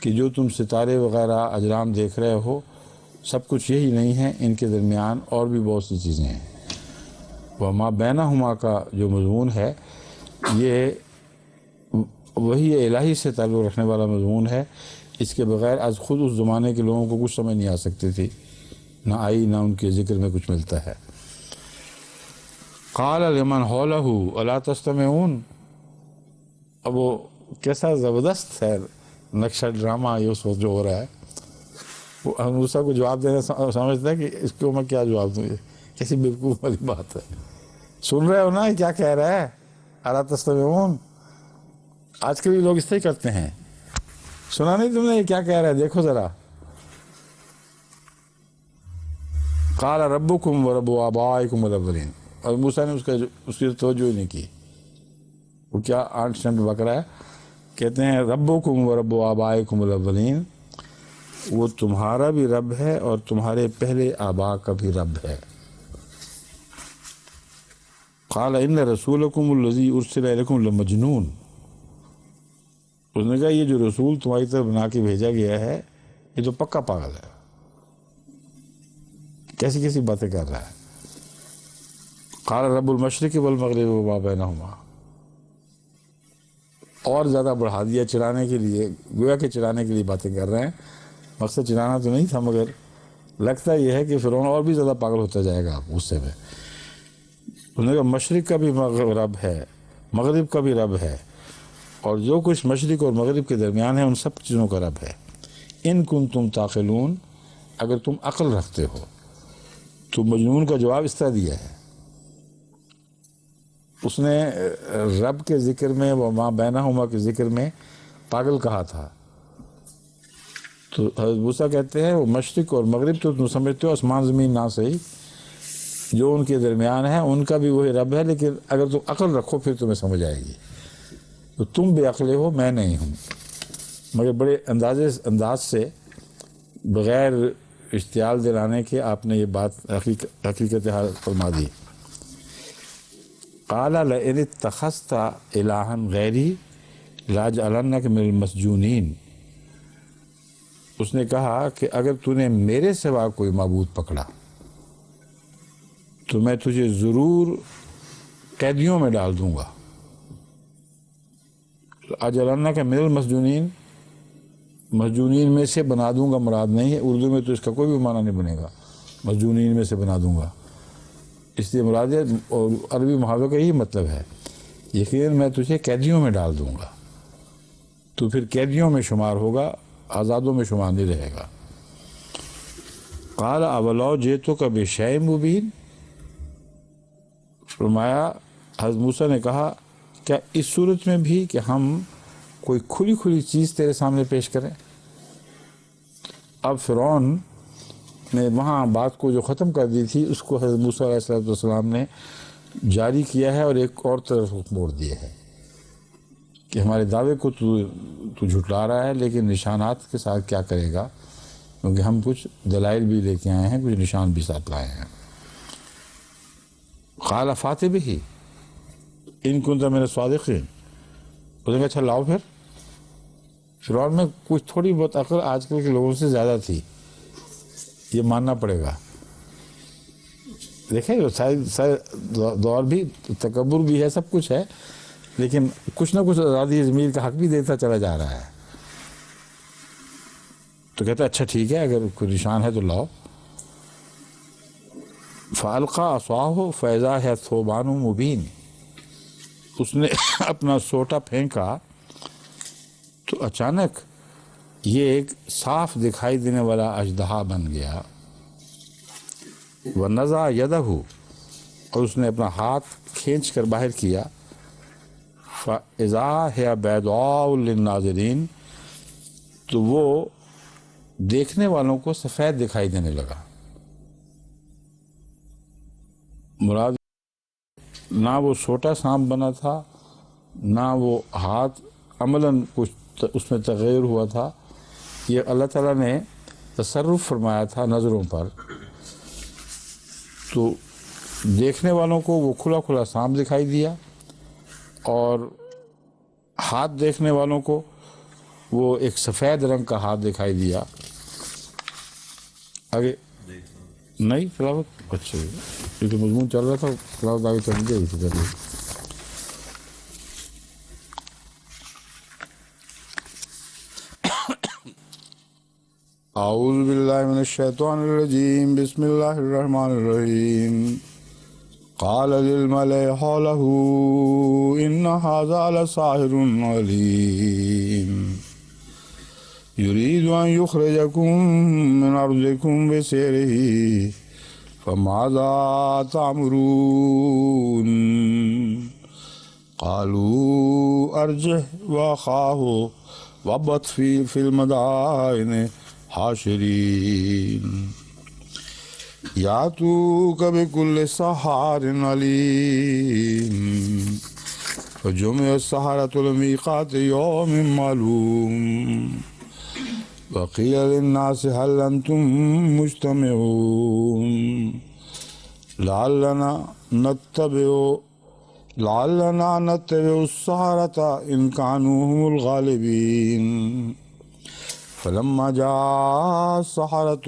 کہ جو تم ستارے وغیرہ اجرام دیکھ رہے ہو سب کچھ یہی نہیں ہے، ان کے درمیان اور بھی بہت سی چیزیں ہیں۔ وما بینہما کا جو مضمون ہے یہ وہی الہی سے تعلق رکھنے والا مضمون ہے، اس کے بغیر از خود اس زمانے کے لوگوں کو کچھ سمجھ نہیں آ سکتی تھی، نہ آئی، نہ ان کے ذکر میں کچھ ملتا ہے۔ قال لمن حولہ الا تستمعون، اب وہ کیسا زبردست ہے نقشہ ڈرامہ یہ اس وقت جو ہو رہا ہے، وہ موسیٰ کو جواب دینا سمجھتا ہے کہ اس کو میں کیا جواب دوں، یہ کیسی بیوقوف والی بات ہے، سن رہے ہو نا یہ کیا کہہ رہا ہے، الا تستمعون، آج کل بھی لوگ اس طرح ہی کرتے ہیں، سنا نہیں تم نے یہ کیا کہہ رہا ہے، دیکھو ذرا۔ قال ربکم ورب آبائکم الاولین، اور موسیٰ نے اس کی توجہ ہی نہیں کی، وہ کیا آنٹ شنٹ بک رہا ہے، کہتے ہیں ربکم ورب آبائکم الاولین، وہ تمہارا بھی رب ہے اور تمہارے پہلے آباء کا بھی رب ہے۔ قال ان رسولکم الذی ارسل الیکم لمجنون، اس نے کہا یہ جو رسول تمہاری طرف بنا کے بھیجا گیا ہے یہ تو پکا پاگل ہے، کیسی کیسی باتیں کر رہا ہے۔ قال رب المشرق والمغرب وما بینہما، اور زیادہ بڑھا دیا چڑھانے کے لیے، گویا کہ چڑھانے کے لیے باتیں کر رہے ہیں، مقصد چڑھانا تو نہیں تھا، مگر لگتا یہ ہے کہ فرعون اور بھی زیادہ پاگل ہوتا جائے گا غصے میں۔ انہوں نے کہا مشرق کا بھی رب ہے، مغرب کا بھی رب ہے، اور جو کچھ مشرق اور مغرب کے درمیان ہے ان سب چیزوں کا رب ہے۔ ان کنتم تعقلون، اگر تم عقل رکھتے ہو۔ تو مجنون کا جواب اس طرح دیا ہے، اس نے رب کے ذکر میں وما بینہما کے ذکر میں پاگل کہا تھا، تو حضرت موسیٰ کہتے ہیں وہ مشرق اور مغرب تو تم سمجھتے ہو آسمان زمین نہ صحیح، جو ان کے درمیان ہے ان کا بھی وہی رب ہے، لیکن اگر تم عقل رکھو پھر تمہیں سمجھ آئے گی، تو تم بے عقلے ہو، میں نہیں ہوں۔ مگر بڑے انداز سے بغیر اشتعال دلانے کے آپ نے یہ بات حقیقت حال فرما دی۔ قال لئن اتخذت الہا غیری لاجعلنک من المسجونین، اس نے کہا کہ اگر تو نے میرے سوا کوئی معبود پکڑا تو میں تجھے ضرور قیدیوں میں ڈال دوں گا۔ اجعلنک من المسجونین، مسجونین میں سے بنا دوں گا مراد نہیں ہے، اردو میں تو اس کا کوئی بھی معنی نہیں بنے گا، مسجونین میں سے بنا دوں گا، اس لیے مراد ہے، اور عربی محاورے کا یہی مطلب ہے، یقیناً میں تجھے قیدیوں میں ڈال دوں گا، تو پھر قیدیوں میں شمار ہوگا، آزادوں میں شمار نہیں رہے گا۔ قال اولو جئتک بشیء مبین، فرمایا حضرت موسیٰ نے کہا کیا اس صورت میں بھی کہ ہم کوئی کھلی کھلی چیز تیرے سامنے پیش کریں. اب فرعون نے وہاں بات کو جو ختم کر دی تھی اس کو حضرت موسیٰ علیہ السلام نے جاری کیا ہے اور ایک اور طرف موڑ دیا ہے کہ ہمارے دعوے کو تو جھٹلا رہا ہے، لیکن نشانات کے ساتھ کیا کرے گا، کیونکہ ہم کچھ دلائل بھی لے کے آئے ہیں، کچھ نشان بھی ساتھ لائے ہیں. قال فاتح بھی ان کنت من الصادقین، اس نے کہا اچھا لاؤ. پھر فرعون میں کچھ تھوڑی بہت عقل آج کل کے لوگوں سے زیادہ تھی، یہ ماننا پڑے گا. دیکھیں سارے دور بھی تکبر بھی ہے، سب کچھ ہے، لیکن کچھ نہ کچھ آزادی ضمیر کا حق بھی دیتا چلا جا رہا ہے. تو کہتا ہے اچھا ٹھیک ہے، اگر کوئی نشان ہے تو لاؤ. فَأَلْقَىٰ عَصَاهُ فَإِذَا هِيَ ثُعْبَانٌ مُبِينٌ، اس نے اپنا سوٹا پھینکا تو اچانک یہ ایک صاف دکھائی دینے والا اژدہا بن گیا. وَنَزَعَ يَدَهُ، اور اس نے اپنا ہاتھ کھینچ کر باہر کیا. فَإِذَا هِيَ بَيْضَاءُ لِلنَّاظِرِينَ، تو وہ دیکھنے والوں کو سفید دکھائی دینے لگا. مراد نہ وہ چھوٹا سانپ بنا تھا، نہ وہ ہاتھ عملاً کچھ اس میں تغیر ہوا تھا. یہ اللہ تعالیٰ نے تصرف فرمایا تھا نظروں پر، تو دیکھنے والوں کو وہ کھلا کھلا سانپ دکھائی دیا، اور ہاتھ دیکھنے والوں کو وہ ایک سفید رنگ کا ہاتھ دکھائی دیا. آگے نہیں تلاوت اچھا، یہ تو مضمون چل رہا تھا، تلاوت آگے چل گئی تھی. چلیے اعوذ باللہ من الشیطان الرجیم، بسم اللہ الرحمن الرحیم. قال للملئ حوله ان هذا لساحر علیم يريد أن يخرجكم من أرضكم بسحره فماذا تأمرون. قالوا أرجه وأخاه وابعث في المدائن حاشرين يأتوك بكل سحار عليم. فجمع السحرة لميقات يوم معلوم. وقيل للناس هل أنتم مجتمعون لعلنا نتبع السحرة إن كانوا هم الغالبين. فلما جاء السحرة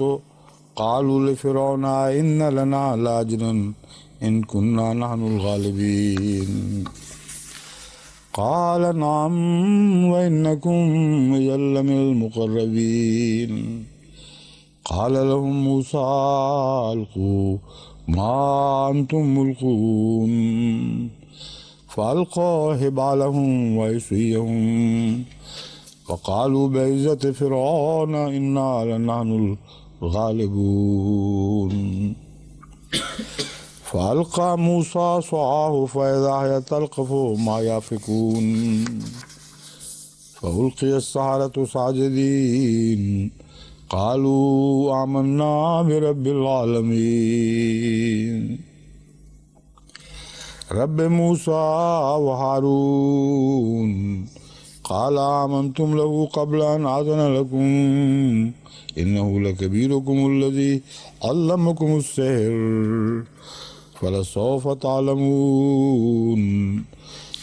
قالوا لفرعون إن لنا لأجرا إن كنا نحن الغالبين. قال نعم وإنكم إذا لمن المقربين. قال لهم موسى ألقوا ما أنتم ملقون. فألقوا حبالهم وعصيهم وقالوا بعزة فرعون إنا لنحن الغالبون. فألقى موسى عصاه فإذا هي تلقف ما يأفكون. فألقي السحرة ساجدين قالوا آمنا برب العالمين رب موسى وهارون. قال آمنتم له قبل أن آذن لكم إنه لكبيركم الذي علمكم السحر فلسوف تعلمون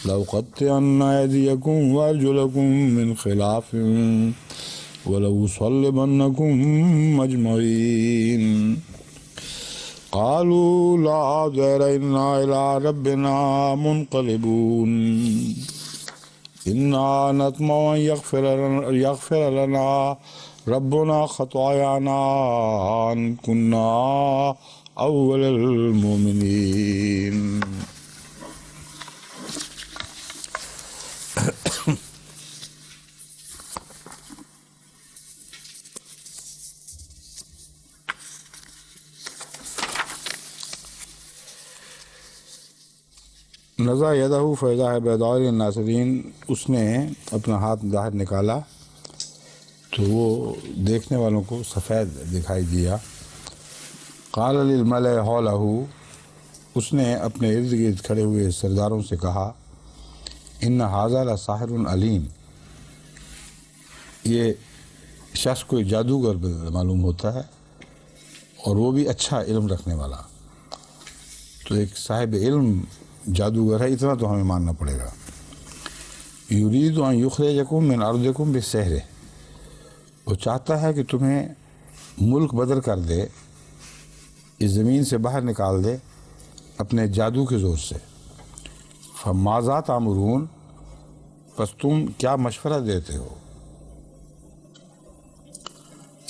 لأقطعن أيديكم وأرجلكم من خلاف ولأصلبنكم أجمعين. قالوا لا عذر إنا إلى ربنا منقلبون. إنا نطمع أن يغفر لنا ربنا خطايانا أن كنا أول المؤمنين. نزا یدہ فیضا ہے بیدار الناظرین، اس نے اپنا ہاتھ باہر نکالا تو وہ دیکھنے والوں کو سفید دکھائی دیا۔ قال للملأ حولہ، اس نے اپنے ارد گرد کھڑے ہوئے سرداروں سے کہا، ان ھذا لساحر علیم، یہ شخص کوئی جادوگر معلوم ہوتا ہے اور وہ بھی اچھا علم رکھنے والا۔ تو ایک صاحب علم جادوگر ہے، اتنا تو ہمیں ماننا پڑے گا۔ یرید ان یخرجکم من ارضکم بالسحر، وہ چاہتا ہے کہ تمہیں ملک بدر کر دے، اس زمین سے باہر نکال دے اپنے جادو کے زور سے۔ فماذا تأمرون، پس تم کیا مشورہ دیتے ہو؟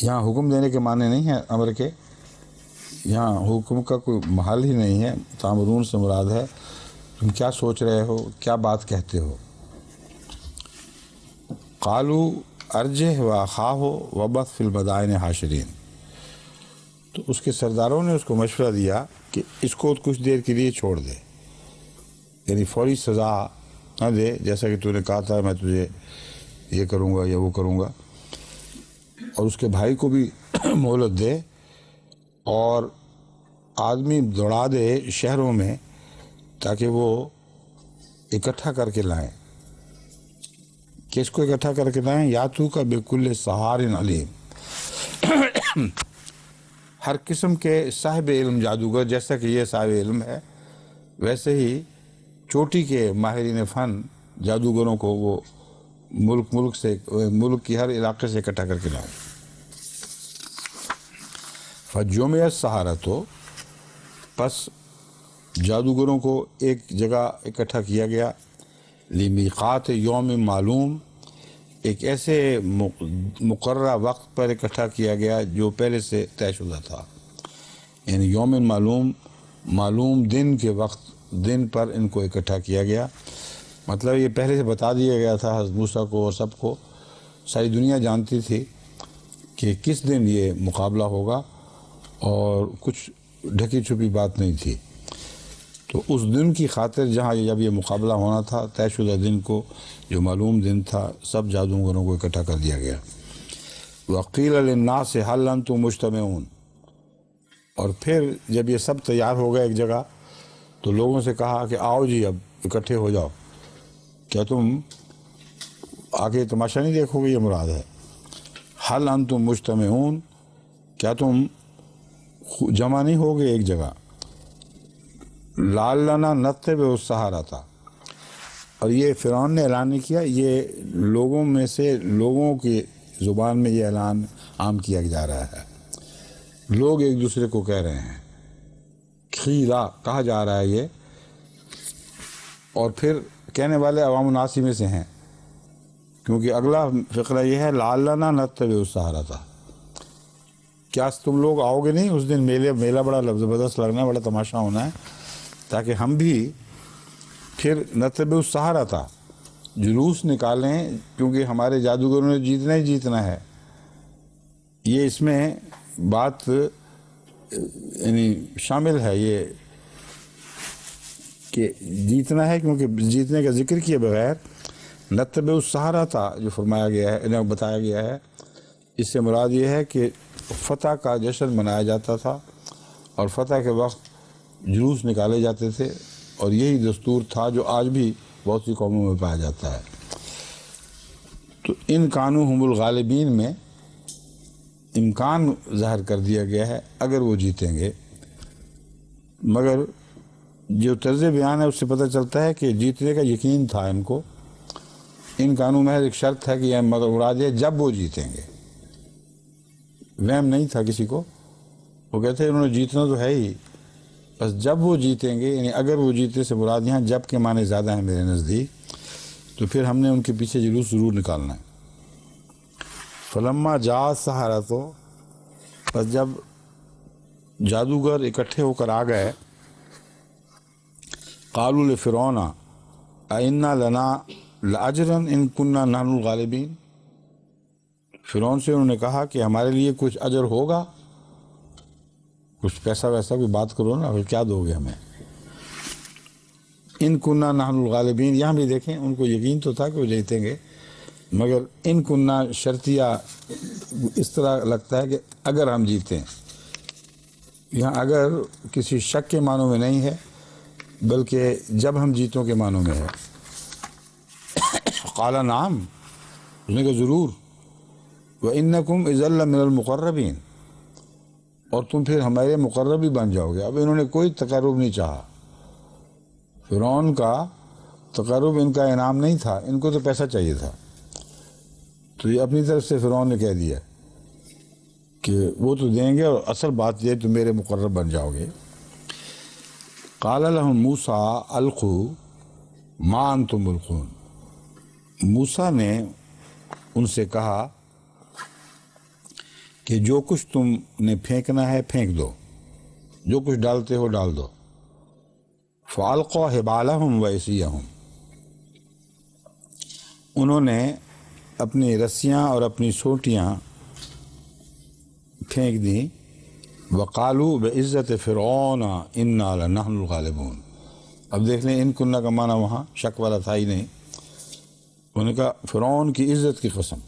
یہاں حکم دینے کے معنی نہیں ہے امر کے، یہاں حکم کا کوئی محل ہی نہیں ہے، تأمرون سے مراد ہے تم کیا سوچ رہے ہو، کیا بات کہتے ہو۔ قالوا ارجہ واخاہ وابعث فی المدائن حاشرین، تو اس کے سرداروں نے اس کو مشورہ دیا کہ اس کو کچھ دیر کے لیے چھوڑ دے، یعنی فوری سزا نہ دے، جیسا کہ تو نے کہا تھا میں تجھے یہ کروں گا یا وہ کروں گا، اور اس کے بھائی کو بھی مہلت دے، اور آدمی دوڑا دے شہروں میں تاکہ وہ اکٹھا کر کے لائیں۔ کس کو اکٹھا کر کے لائیں؟ یاتو کا بکل سحار علیم، ہر قسم کے صاحب علم جادوگر، جیسا کہ یہ صاحب علم ہے ویسے ہی چوٹی کے ماہرین فن جادوگروں کو وہ ملک کی ہر علاقے سے اکٹھا کر کے لائیں۔ فجمع السحرۃ، پس جادوگروں کو ایک جگہ اکٹھا کیا گیا، لمیقات یوم معلوم، ایک ایسے مقررہ وقت پر اکٹھا کیا گیا جو پہلے سے طے شدہ تھا، یعنی یوم معلوم دن کے وقت، دن پر ان کو اکٹھا کیا گیا۔ مطلب یہ پہلے سے بتا دیا گیا تھا حضرت موسیٰ کو اور سب کو، ساری دنیا جانتی تھی کہ کس دن یہ مقابلہ ہوگا، اور کچھ ڈھکی چھپی بات نہیں تھی۔ تو اس دن کی خاطر جہاں جب یہ مقابلہ ہونا تھا، طے شدہ دن کو جو معلوم دن تھا، سب جادوگروں کو اکٹھا کر دیا گیا۔ وقیل للناس هل انتم مجتمعون، اور پھر جب یہ سب تیار ہو گئے ایک جگہ تو لوگوں سے کہا کہ آؤ جی اب اکٹھے ہو جاؤ، کیا تم آگے تماشا نہیں دیکھو گے؟ یہ مراد ہے هل انتم مجتمعون، کیا تم جمع نہیں ہوگے ایک جگہ؟ لعلنا نتبع السحرۃ، اور یہ فرعون نے اعلان نہیں کیا، یہ لوگوں میں سے، لوگوں کی زبان میں یہ اعلان عام کیا جا رہا ہے، لوگ ایک دوسرے کو کہہ رہے ہیں، خیلا کہا جا رہا ہے یہ، اور پھر کہنے والے عوام الناس میں سے ہیں، کیونکہ اگلا فقرہ یہ ہے لعلنا نتبع السحرۃ، کیا تم لوگ آؤ گے نہیں اس دن؟ میلہ بڑا زبردست لگنا ہے، بڑا تماشا ہونا ہے، تاکہ ہم بھی پھر نتبع السحرۃ جلوس نکالیں، کیونکہ ہمارے جادوگروں نے جیتنا ہی جیتنا ہے۔ یہ اس میں بات یعنی شامل ہے یہ کہ جیتنا ہے، کیونکہ جیتنے کا ذکر کیے بغیر نتبع السحرۃ جو فرمایا گیا ہے، انہیں بتایا گیا ہے، اس سے مراد یہ ہے کہ فتح کا جشن منایا جاتا تھا اور فتح کے وقت جلوس نکالے جاتے تھے، اور یہی دستور تھا جو آج بھی بہت سی قوموں میں پایا جاتا ہے۔ تو ان کانوا ہم الغالبین میں امکان ظاہر کر دیا گیا ہے اگر وہ جیتیں گے، مگر جو طرز بیان ہے اس سے پتہ چلتا ہے کہ جیتنے کا یقین تھا ان کو۔ ان کانوا محض ایک شرط ہے کہ یہ مگر مراد ہے جب وہ جیتیں گے، وہم نہیں تھا کسی کو، وہ کہتے ہیں انہوں نے جیتنا تو ہے ہی، بس جب وہ جیتیں گے، یعنی اگر وہ جیتے سے مراد یہاں جب کے معنی زیادہ ہیں میرے نزدیک، تو پھر ہم نے ان کے پیچھے جلوس ضرور نکالنا ہے۔ فلما جاء السحرۃ، بس جب جادوگر اکٹھے ہو کر آ گئے، قالوا لفرعون ائنا لنا لاجرا ان كنا نحن الغالبین، فرعون سے انہوں نے کہا کہ ہمارے لیے کچھ اجر ہوگا، کچھ پیسہ ویسا کوئی بات کرو نا، کیا دو گے ہمیں؟ ان کننا نحن الغالبین، یہاں بھی دیکھیں ان کو یقین تو تھا کہ وہ جیتیں گے، مگر ان کننا شرطیہ اس طرح لگتا ہے کہ اگر ہم جیتیں، یہاں اگر کسی شک کے معنوں میں نہیں ہے بلکہ جب ہم جیتوں کے معنوں میں ہے۔ قال نعم، اس نے کہا ضرور، وَإِنَّكُمْ إِذًا لَّمِنَ الْمُقَرَّبِينَ، اور تم پھر ہمارے مقرب ہی بن جاؤ گے۔ اب انہوں نے کوئی تقرب نہیں چاہا، فرعون کا تقرب ان کا انعام نہیں تھا، ان کو تو پیسہ چاہیے تھا، تو یہ اپنی طرف سے فرعون نے کہہ دیا کہ وہ تو دیں گے، اور اصل بات یہ تم میرے مقرب بن جاؤ گے۔ قال لهم موسیٰ القوا ما انتم ملقون، موسیٰ نے ان سے کہا کہ جو کچھ تم نے پھینکنا ہے پھینک دو، جو کچھ ڈالتے ہو ڈال دو۔ فَأَلْقَوْا حِبَالَهُمْ وَعِصِيَّهُمْ، انہوں نے اپنی رسیاں اور اپنی سوٹیاں پھینک دیں۔ وَقَالُوا بِعِزَّةِ فِرْعَوْنَ إِنَّا لَنَحْنُ الْغَالِبُونَ، اب دیکھ لیں ان کننا کا معنی وہاں شک والا تھا ہی نہیں، انہوں نے کہا فرعون کی عزت کی قسم،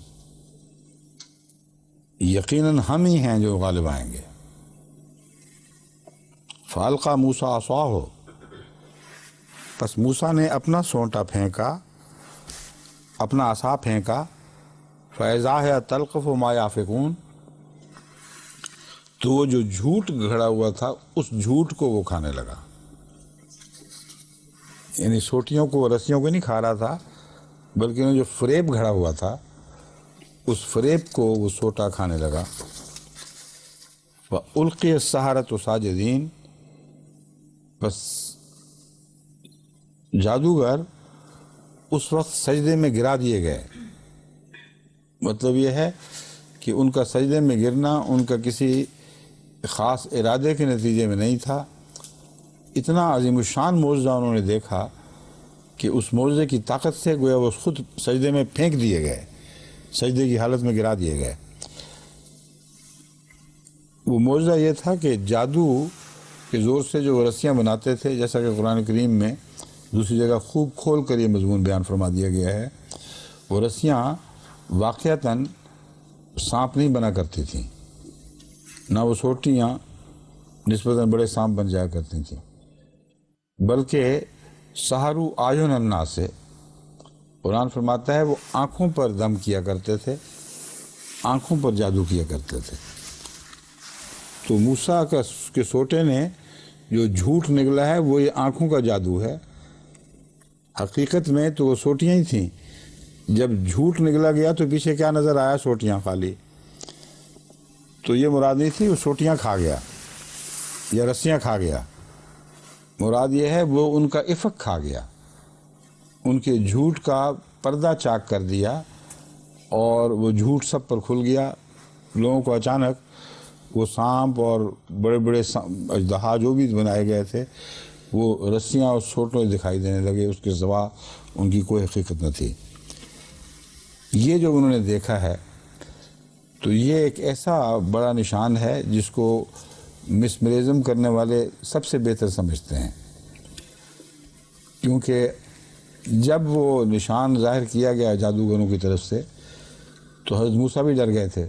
یقیناً ہم ہی ہیں جو غالب آئیں گے۔ فَأَلْقَى مُوسَىٰ عَصَاهُ، پس موسیٰ نے اپنا سونٹا پھینکا، اپنا عصا پھینکا۔ فَإِذَا هِيَ تَلْقَفُ مَا يَأْفِكُونَ، تو وہ جو جھوٹ گھڑا ہوا تھا اس جھوٹ کو وہ کھانے لگا، یعنی سوٹیوں کو رسیوں کو نہیں کھا رہا تھا بلکہ انہیں جو فریب گھڑا ہوا تھا اس فریب کو وہ سوٹا کھانے لگا۔ وَأُلْقِيَ السَّحَرَةُ ساجدین، بس جادوگر اس وقت سجدے میں گرا دیے گئے۔ مطلب یہ ہے کہ ان کا سجدے میں گرنا ان کا کسی خاص ارادے کے نتیجے میں نہیں تھا، اتنا عظیم الشان معجزہ انہوں نے دیکھا کہ اس معجزے کی طاقت سے گویا وہ خود سجدے میں پھینک دیے گئے، سجدے کی حالت میں گرا دیے گئے۔ وہ معجزہ یہ تھا کہ جادو کے زور سے جو وہ رسیاں بناتے تھے، جیسا کہ قرآن کریم میں دوسری جگہ خوب کھول کر یہ مضمون بیان فرما دیا گیا ہے، وہ رسیاں واقعتاً سانپ نہیں بنا کرتی تھیں، نہ وہ سوٹیاں نسبتاً بڑے سانپ بن جایا کرتی تھیں، بلکہ سحروا اعین الناس سے، قرآن فرماتا ہے وہ آنکھوں پر دم کیا کرتے تھے، آنکھوں پر جادو کیا کرتے تھے۔ تو موسیٰ کے سوٹے نے جو جھوٹ نکلا ہے وہ یہ آنکھوں کا جادو ہے، حقیقت میں تو وہ سوٹیاں ہی تھیں، جب جھوٹ نکلا گیا تو پیچھے کیا نظر آیا؟ سوٹیاں خالی، تو یہ مراد نہیں تھی وہ سوٹیاں کھا گیا یا رسیاں کھا گیا، مراد یہ ہے وہ ان کا افق کھا گیا، ان کے جھوٹ کا پردہ چاک کر دیا اور وہ جھوٹ سب پر کھل گیا۔ لوگوں کو اچانک وہ سانپ اور بڑے بڑے اژدہا جو بھی بنائے گئے تھے وہ رسیاں اور سوٹوں دکھائی دینے لگے، اس کے سوا ان کی کوئی حقیقت نہ تھی۔ یہ جو انہوں نے دیکھا ہے تو یہ ایک ایسا بڑا نشان ہے جس کو مسمرزم کرنے والے سب سے بہتر سمجھتے ہیں، کیونکہ جب وہ نشان ظاہر کیا گیا جادوگروں کی طرف سے تو حضرت موسیٰ بھی ڈر گئے تھے،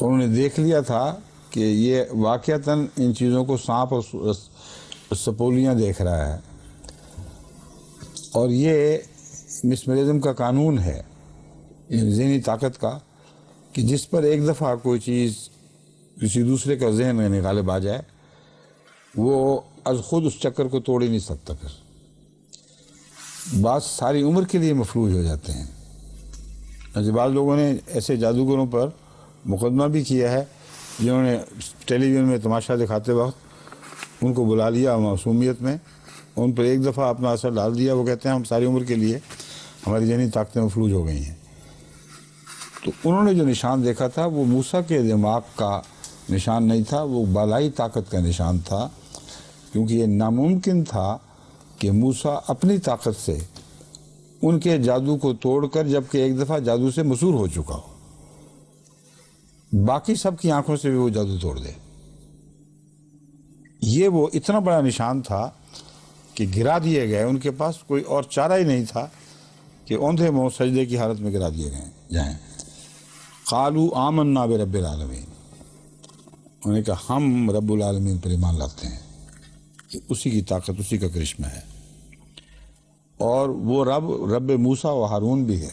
انہوں نے دیکھ لیا تھا کہ یہ واقعتاً ان چیزوں کو سانپ اور سپولیاں دیکھ رہا ہے، اور یہ مسمرزم کا قانون ہے ذہنی طاقت کا کہ جس پر ایک دفعہ کوئی چیز کسی دوسرے کا ذہن میں غالب آ جائے وہ از خود اس چکر کو توڑ ہی نہیں سکتا، پھر بعض ساری عمر کے لیے مفلوج ہو جاتے ہیں۔ بعض لوگوں نے ایسے جادوگروں پر مقدمہ بھی کیا ہے جنہوں نے ٹیلی ویژن میں تماشا دکھاتے وقت ان کو بلا لیا معصومیت میں، ان پر ایک دفعہ اپنا اثر ڈال دیا، وہ کہتے ہیں ہم ساری عمر کے لیے ہماری ذہنی طاقتیں مفلوج ہو گئی ہیں۔ تو انہوں نے جو نشان دیکھا تھا وہ موسیٰ کے دماغ کا نشان نہیں تھا، وہ بالائی طاقت کا نشان تھا، کیونکہ یہ ناممکن تھا کہ موسیٰ اپنی طاقت سے ان کے جادو کو توڑ کر، جبکہ ایک دفعہ جادو سے مسحور ہو چکا ہو، باقی سب کی آنکھوں سے بھی وہ جادو توڑ دے۔ یہ وہ اتنا بڑا نشان تھا کہ گرا دیے گئے، ان کے پاس کوئی اور چارہ ہی نہیں تھا کہ اوندھے منہ سجدے کی حالت میں گرا دیے جائیں۔ قالوا آمنا برب العالمین، انہوں نے کہا ہم رب العالمین پر ایمان لاتے ہیں، کہ اسی کی طاقت، اسی کا کرشمہ ہے، اور وہ رب موسیٰ و ہارون بھی ہے،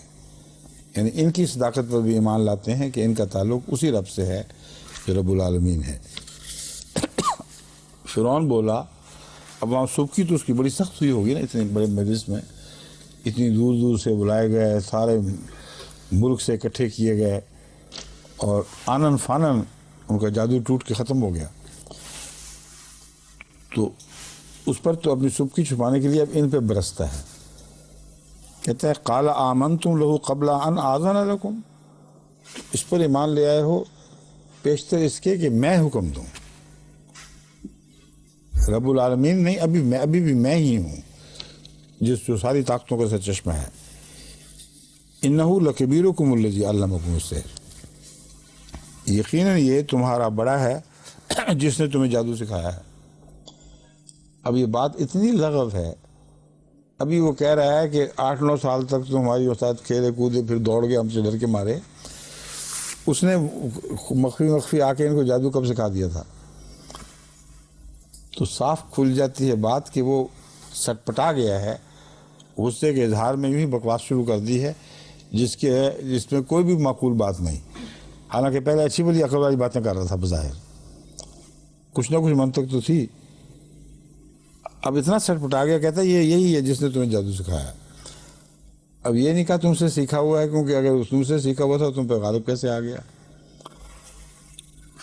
یعنی ان کی صداقت پر بھی ایمان لاتے ہیں کہ ان کا تعلق اسی رب سے ہے جو رب العالمین ہے۔ فرعون بولا، اب وہاں صبح کی تو اس کی بڑی سخت ہوئی ہوگی نا، اتنے بڑے مجلس میں اتنی دور دور سے بلائے گئے، سارے ملک سے اکٹھے کیے گئے، اور آنن فانن ان کا جادو ٹوٹ کے ختم ہو گیا، تو اس پر تو اپنی صبح کی چھپانے کے لیے اب ان پہ برستا ہے، کہتا ہے قال آمنتم لہ قبل ان آذن لکم، اس پر ایمان لے آئے ہو پیشتر اس کے کہ میں حکم دوں، رب العالمین نہیں، ابھی بھی میں ہی ہوں جو ساری طاقتوں کا سرچشمہ ہے۔ انہ لکبیرکم الذی علمکم السحر، یقیناً یہ تمہارا بڑا ہے جس نے تمہیں جادو سکھایا ہے۔ اب یہ بات اتنی لغو ہے، ابھی وہ کہہ رہا ہے کہ 8-9 سال تک تو ہماری استاد کھیلے کودے، پھر دوڑ گئے ہم سے ڈر کے مارے، اس نے مخفی آ کے ان کو جادو کب سکھا دیا تھا؟ تو صاف کھل جاتی ہے بات کہ وہ سٹ پٹا گیا ہے، غصے کے اظہار میں یوں ہی بکواس شروع کر دی ہے جس میں کوئی بھی معقول بات نہیں، حالانکہ پہلے اچھی بلی عقل والی باتیں کر رہا تھا، بظاہر کچھ نہ کچھ منطق تو تھی، اب اتنا سٹ پٹا گیا، کہتا ہے یہی ہے جس نے تمہیں جادو سکھایا۔ اب یہ نہیں کہا تم سے سیکھا ہوا ہے، کیونکہ اگر تم سے سیکھا ہوا تھا تم پہ غالب کیسے آ گیا؟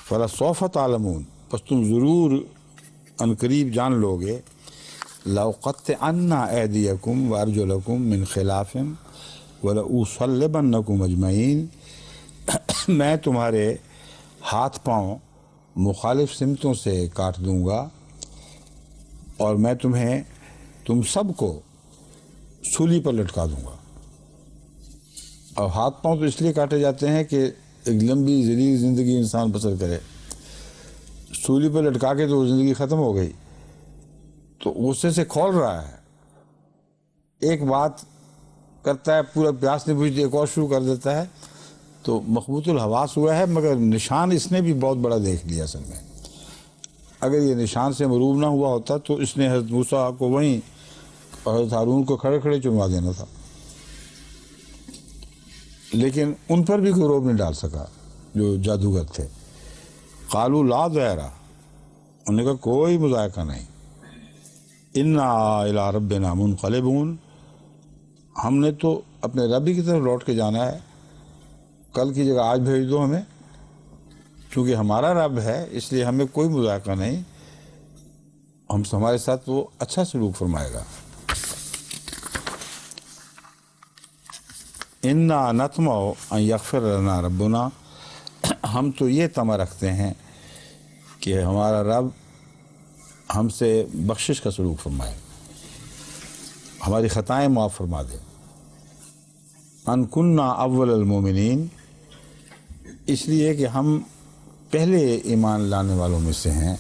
فَلَسَوْفَ تَعْلَمُونَ، پس تم ضرور عنقریب جان لو گے، لَأُقَطِّعَنَّ أَيْدِيَكُمْ وَأَرْجُلَكُمْ مِنْ خِلَافٍ وَلَأُصَلِّبَنَّكُمْ أَجْمَعِينَ، میں تمہارے ہاتھ پاؤں مخالف سمتوں سے کاٹ دوں گا، اور میں تم سب کو سولی پر لٹکا دوں گا۔ اور ہاتھ پاؤں تو اس لیے کاٹے جاتے ہیں کہ ایک لمبی ذلیل زندگی انسان بسر کرے، سولی پر لٹکا کے تو وہ زندگی ختم ہو گئی، تو غصے سے کھول رہا ہے، ایک بات کرتا ہے، پورا پیاس نہیں بجھتی ایک اور شروع کر دیتا ہے، تو مخبوط الحواس ہوا ہے، مگر نشان اس نے بھی بہت بڑا دیکھ لیا اصل میں۔ اگر یہ نشان سے مروب نہ ہوا ہوتا تو اس نے حضرت موسیٰ کو وہیں اور حضرت ہارون کو کھڑے کھڑے چنوا دینا تھا، لیکن ان پر بھی کوئی روب نہیں ڈال سکا جو جادوگر تھے۔ قالوا لا ضیر، انہوں نے کہا کوئی مذائقہ نہیں، انا الی ربنا منقلبون، ہم نے تو اپنے رب ہی کی طرف لوٹ کے جانا ہے، کل کی جگہ آج بھیج دو ہمیں، چونکہ ہمارا رب ہے اس لیے ہمیں کوئی مذائقہ نہیں، ہمارے ساتھ وہ اچھا سلوک فرمائے گا۔ انا نطمع ان یغفر لنا ربنا، ہم تو یہ طمع رکھتے ہیں کہ ہمارا رب ہم سے بخشش کا سلوک فرمائے، ہماری خطائیں معاف فرما دے۔ ان کننا اول المومنین، اس لیے کہ ہم پہلے ایمان لانے والوں میں سے ہیں۔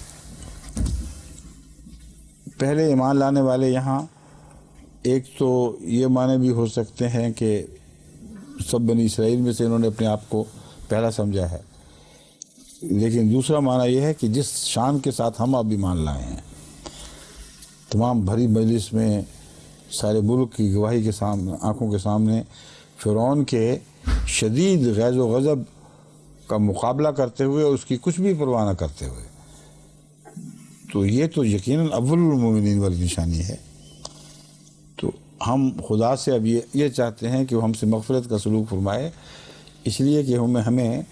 پہلے ایمان لانے والے یہاں ایک تو یہ معنی بھی ہو سکتے ہیں کہ سب بنی اسرائیل میں سے انہوں نے اپنے آپ کو پہلا سمجھا ہے، لیکن دوسرا معنی یہ ہے کہ جس شان کے ساتھ ہم اب ایمان لائے ہیں، تمام بھری مجلس میں سارے ملک کی گواہی کے سامنے، آنکھوں کے سامنے، فرعون کے شدید غیظ و غضب کا مقابلہ کرتے ہوئے، اس کی کچھ بھی پرواہ نہ کرتے ہوئے، تو یہ تو یقیناً اول المومنین والی نشانی ہے۔ تو ہم خدا سے اب یہ چاہتے ہیں کہ وہ ہم سے مغفرت کا سلوک فرمائے، اس لیے کہ ہمیں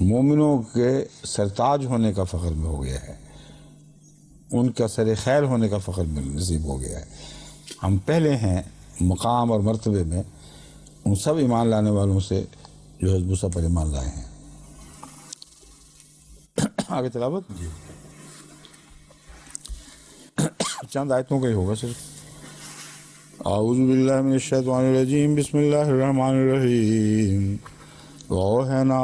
مومنوں کے سرتاج ہونے کا فخر میں ہو گیا ہے، ان کا سر خیر ہونے کا فخر میں نصیب ہو گیا ہے۔ ہم پہلے ہیں مقام اور مرتبے میں ان سب ایمان لانے والوں سے جو حضرت موسیٰ پر ایمان لائے ہیں۔ آگے تلاوت جی چند آیتوں کا ہی ہوگا صرف۔ اعوذ باللہ من الشیطان الرجیم، بسم اللہ الرحمن الرحیم۔ وَأَوْحَيْنَا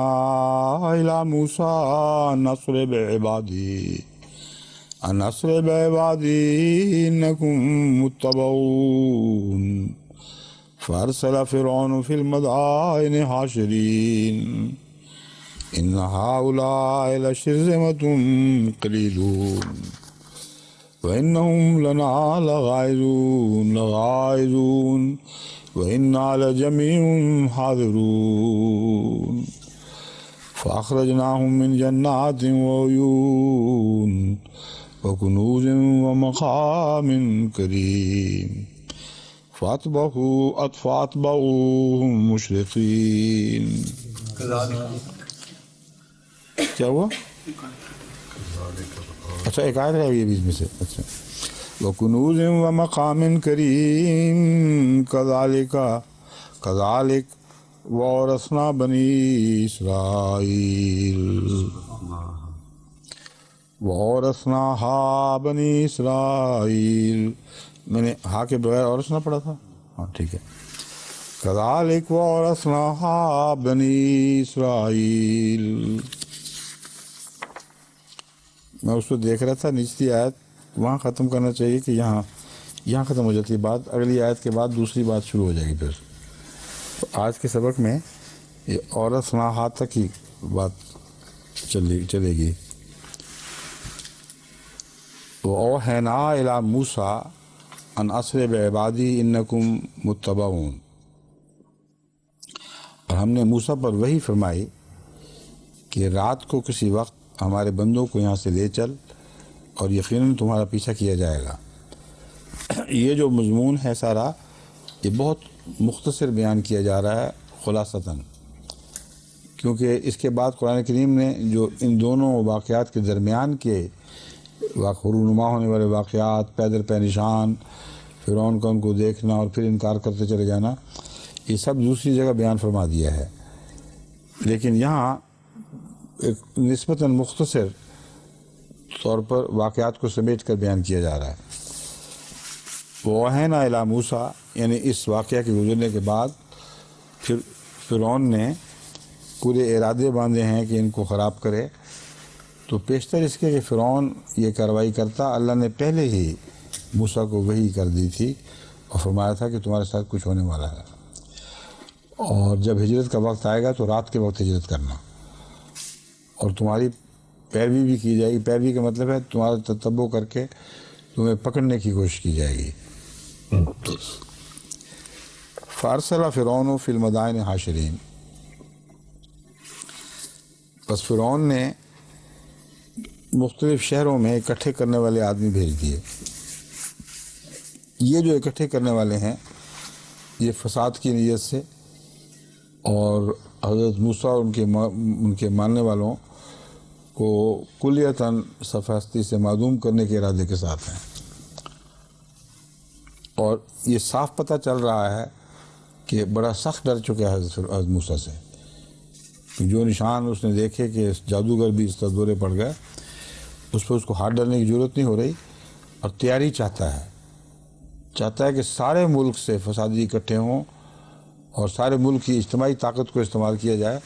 إِلَىٰ مُوسَىٰ أَنْ أَسْرِ بِعِبَادِي ان اسر بعبادی انکم متبعون فارسل فرعون فی المدائن حاشرین ان هؤلاء لشرذمة قلیلون وانہم لنا لغائظون وإنا لجميع حاضرون فأخرجناهم من جنات وعيون وكنوز ومقام كريم فأتبعوهم مشرقين. کیا ہوا؟ اچھا ایک آیت ہے یہ بیچ میں سے. اچھا وَكُنُوزٍ وَمَقَامٍ كَرِيمٍ كَذَلِكَ وَأَوْرَثْنَا بَنِي إِسْرَائِيلَ وَأَوْرَثْنَاهَا بَنِي إِسْرَائِيلَ. میں نے ہا کے بغیر اورثنا پڑھا تھا. ہاں ٹھیک ہے. كَذَلِكَ وَأَوْرَثْنَاهَا بَنِي إِسْرَائِيلَ. میں اس کو دیکھ رہا تھا نچلی آیت وہاں ختم کرنا چاہیے کہ یہاں ختم ہو جاتی ہے بات. اگلی آیت کے بعد دوسری بات شروع ہو جائے گی. پھر تو آج کے سبق میں یہ عورت صناحات تک ہی بات چلے گی. وَأَوْحَيْنَا إِلَىٰ مُوسَىٰ أَنْ أَسْرِ بِعِبَادِي إِنَّكُمْ مُتَّبَعُونَ. اور ہم نے موسیٰ پر وحی فرمائی کہ رات کو کسی وقت ہمارے بندوں کو یہاں سے لے چل اور یقیناً تمہارا پیچھا کیا جائے گا. یہ جو مضمون ہے سارا یہ بہت مختصر بیان کیا جا رہا ہے خلاصتاً، کیونکہ اس کے بعد قرآن کریم نے جو ان دونوں واقعات کے درمیان کے رونما ہونے والے واقعات، پیدر پہ نشان، فرعون کا ان کو دیکھنا اور پھر انکار کرتے چلے جانا، یہ سب دوسری جگہ بیان فرما دیا ہے. لیکن یہاں ایک نسبتاً مختصر طور پر واقعات کو سمیٹ کر بیان کیا جا رہا ہے. وَأَوْحَيْنَا إِلَىٰ مُوسَىٰ یعنی اس واقعہ کے گزرنے کے بعد پھر فرعون نے پورے ارادے باندھے ہیں کہ ان کو خراب کرے. تو پیشتر اس کے کہ فرعون یہ کارروائی کرتا، اللہ نے پہلے ہی موسیٰ کو وحی کر دی تھی اور فرمایا تھا کہ تمہارے ساتھ کچھ ہونے والا ہے، اور جب ہجرت کا وقت آئے گا تو رات کے وقت ہجرت کرنا، اور تمہاری پیروی بھی کی جائے گی. پیروی کا مطلب ہے تمہارا تتبع کر کے تمہیں پکڑنے کی کوشش کی جائے گی. فارسل فرعون فی المدائن حاشرین. بس فرعون نے مختلف شہروں میں اکٹھے کرنے والے آدمی بھیج دیے. یہ جو اکٹھے کرنے والے ہیں یہ فساد کی نیت سے اور حضرت موسیٰ اور ان کے ماننے والوں کو کلیتاً صفحستی سے معدوم کرنے کے ارادے کے ساتھ ہیں. اور یہ صاف پتہ چل رہا ہے کہ بڑا سخت ڈر چکا ہے حضرت موسیٰ سے. جو نشان اس نے دیکھے کہ جادوگر بھی اس طرح دورے پڑ گئے، اس پر اس کو ہاتھ ڈالنے کی ضرورت نہیں ہو رہی، اور تیاری چاہتا ہے کہ سارے ملک سے فسادی اکٹھے ہوں اور سارے ملک کی اجتماعی طاقت کو استعمال کیا جائے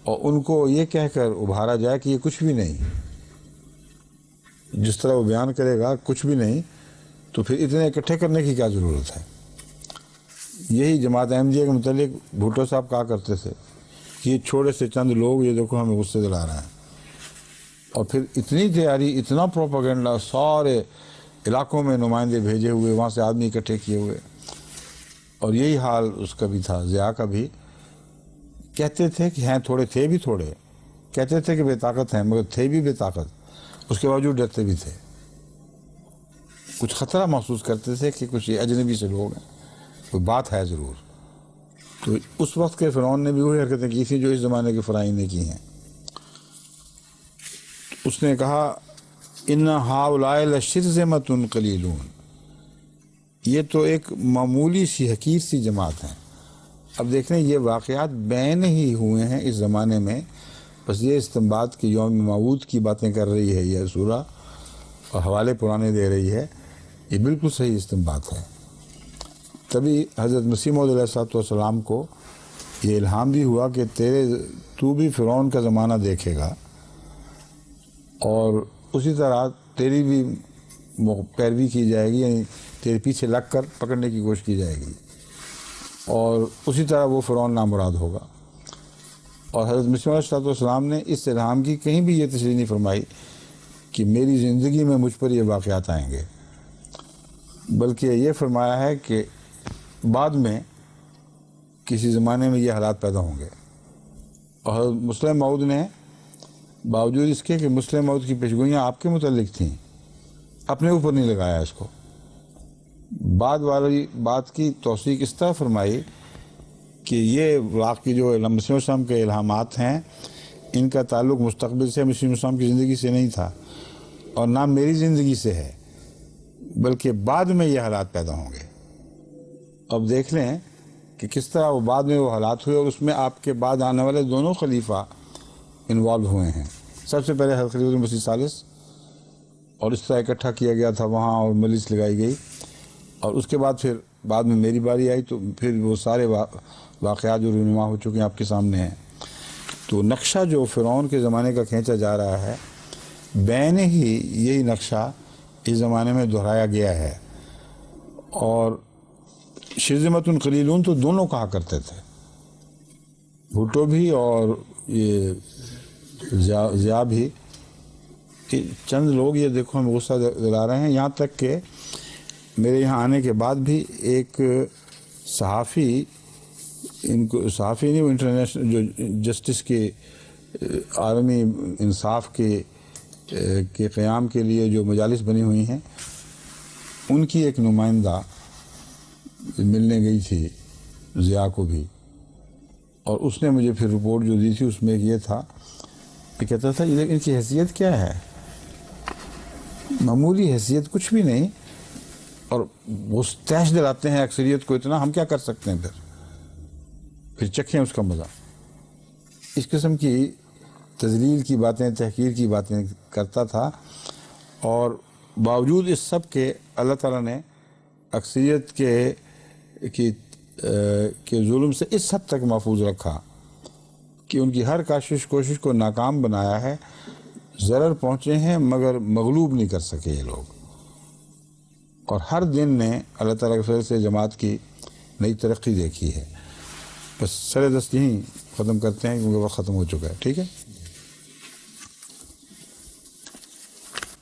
اور ان کو یہ کہہ کر ابھارا جائے کہ یہ کچھ بھی نہیں. جس طرح وہ بیان کرے گا کچھ بھی نہیں، تو پھر اتنے اکٹھے کرنے کی کیا ضرورت ہے. یہی جماعت احمدیہ کے متعلق بھٹو صاحب کہا کرتے تھے کہ یہ چھوڑے سے چند لوگ یہ دیکھو ہمیں غصے دلا رہے ہیں. اور پھر اتنی تیاری، اتنا پروپیگنڈا، سارے علاقوں میں نمائندے بھیجے ہوئے، وہاں سے آدمی اکٹھے کیے ہوئے. اور یہی حال اس کا بھی تھا، ضیاء کا بھی. کہتے تھے کہ ہیں تھوڑے، تھے بھی تھوڑے، کہتے تھے کہ بے طاقت ہیں مگر تھے بھی بے طاقت، اس کے باوجود ڈرتے بھی تھے. کچھ خطرہ محسوس کرتے تھے کہ کچھ اجنبی سے لوگ ہیں، کوئی بات ہے ضرور. تو اس وقت کے فرعون نے بھی وہی حرکتیں کی تھیں جو اس زمانے کے فرعون نے کی ہیں. اس نے کہا ان ہؤلاء لشرذمۃ قلیلون. یہ تو ایک معمولی سی حقیر سی جماعت ہے. اب دیکھ لیں یہ واقعات بین ہی ہوئے ہیں اس زمانے میں، بس یہ استنباط کی یوم موعود کی باتیں کر رہی ہے یہ سورہ اور حوالے پرانے دے رہی ہے. یہ بالکل صحیح استنباط ہے. تبھی حضرت مسیح موعود علیہ السلام کو یہ الہام بھی ہوا کہ تو بھی فرعون کا زمانہ دیکھے گا اور اسی طرح تیری بھی پیروی کی جائے گی، یعنی تیرے پیچھے لگ کر پکڑنے کی کوشش کی جائے گی، اور اسی طرح وہ فرعون نامراد ہوگا۔ اور حضرت مسیح علیہ السلام نے اس الہام کی کہیں بھی یہ تشریح نہیں فرمائی کہ میری زندگی میں مجھ پر یہ واقعات آئیں گے، بلکہ یہ فرمایا ہے کہ بعد میں کسی زمانے میں یہ حالات پیدا ہوں گے۔ اور حضرت مسلم موعود نے باوجود اس کے کہ مسلم موعود کی پیشگوئیاں آپ کے متعلق تھیں، اپنے اوپر نہیں لگایا اس کو، بعد والی بات کی توثیق اس طرح فرمائی کہ یہ واقعی جو مسیح علیہ السلام کے الہامات ہیں ان کا تعلق مستقبل سے مسیح علیہ السلام کی زندگی سے نہیں تھا، اور نہ میری زندگی سے ہے، بلکہ بعد میں یہ حالات پیدا ہوں گے۔ اب دیکھ لیں کہ کس طرح وہ بعد میں وہ حالات ہوئے، اور اس میں آپ کے بعد آنے والے دونوں خلیفہ انوالو ہوئے ہیں۔ سب سے پہلے حضرت خلیفہ مسیح ثالث، اور اس طرح اکٹھا کیا گیا تھا وہاں اور مجلس لگائی گئی، اور اس کے بعد پھر بعد میں میری باری آئی، تو پھر وہ سارے واقعات جو رونما ہو چکے ہیں آپ کے سامنے ہیں۔ تو نقشہ جو فرعون کے زمانے کا کھینچا جا رہا ہے، بین ہی یہی نقشہ اس زمانے میں دہرایا گیا ہے۔ اور شرذمۃ قلیلون تو دونوں کہا کرتے تھے، بھٹو بھی اور یہ ضیاء بھی، کہ چند لوگ یہ دیکھو ہمیں غصہ دلا رہے ہیں، یہاں تک کہ میرے یہاں آنے کے بعد بھی ایک صحافی، ان کو صحافی نہیں، وہ انٹرنیشنل جو جسٹس کے عالمی انصاف کے قیام کے لیے جو مجالس بنی ہوئی ہیں، ان کی ایک نمائندہ ملنے گئی تھی ضیاء کو بھی، اور اس نے مجھے پھر رپورٹ جو دی تھی اس میں یہ تھا کہ کہتا تھا ان کی حیثیت کیا ہے، معمولی حیثیت کچھ بھی نہیں، اور وہ تیش دلاتے ہیں اکثریت کو اتنا، ہم کیا کر سکتے ہیں، پھر چکھیں اس کا مزہ۔ اس قسم کی تذلیل کی باتیں، تحقیر کی باتیں کرتا تھا، اور باوجود اس سب کے اللہ تعالیٰ نے اکثریت کے ظلم سے اس حد تک محفوظ رکھا کہ ان کی ہر کوشش کو ناکام بنایا ہے۔ ضرر پہنچے ہیں مگر مغلوب نہیں کر سکے یہ لوگ، اور ہر دن نے اللہ تعالیٰ کے فضل سے جماعت کی نئی ترقی دیکھی ہے۔ بس سر دست یہیں ختم کرتے ہیں کیونکہ وقت ختم ہو چکا ہے، ٹھیک ہے۔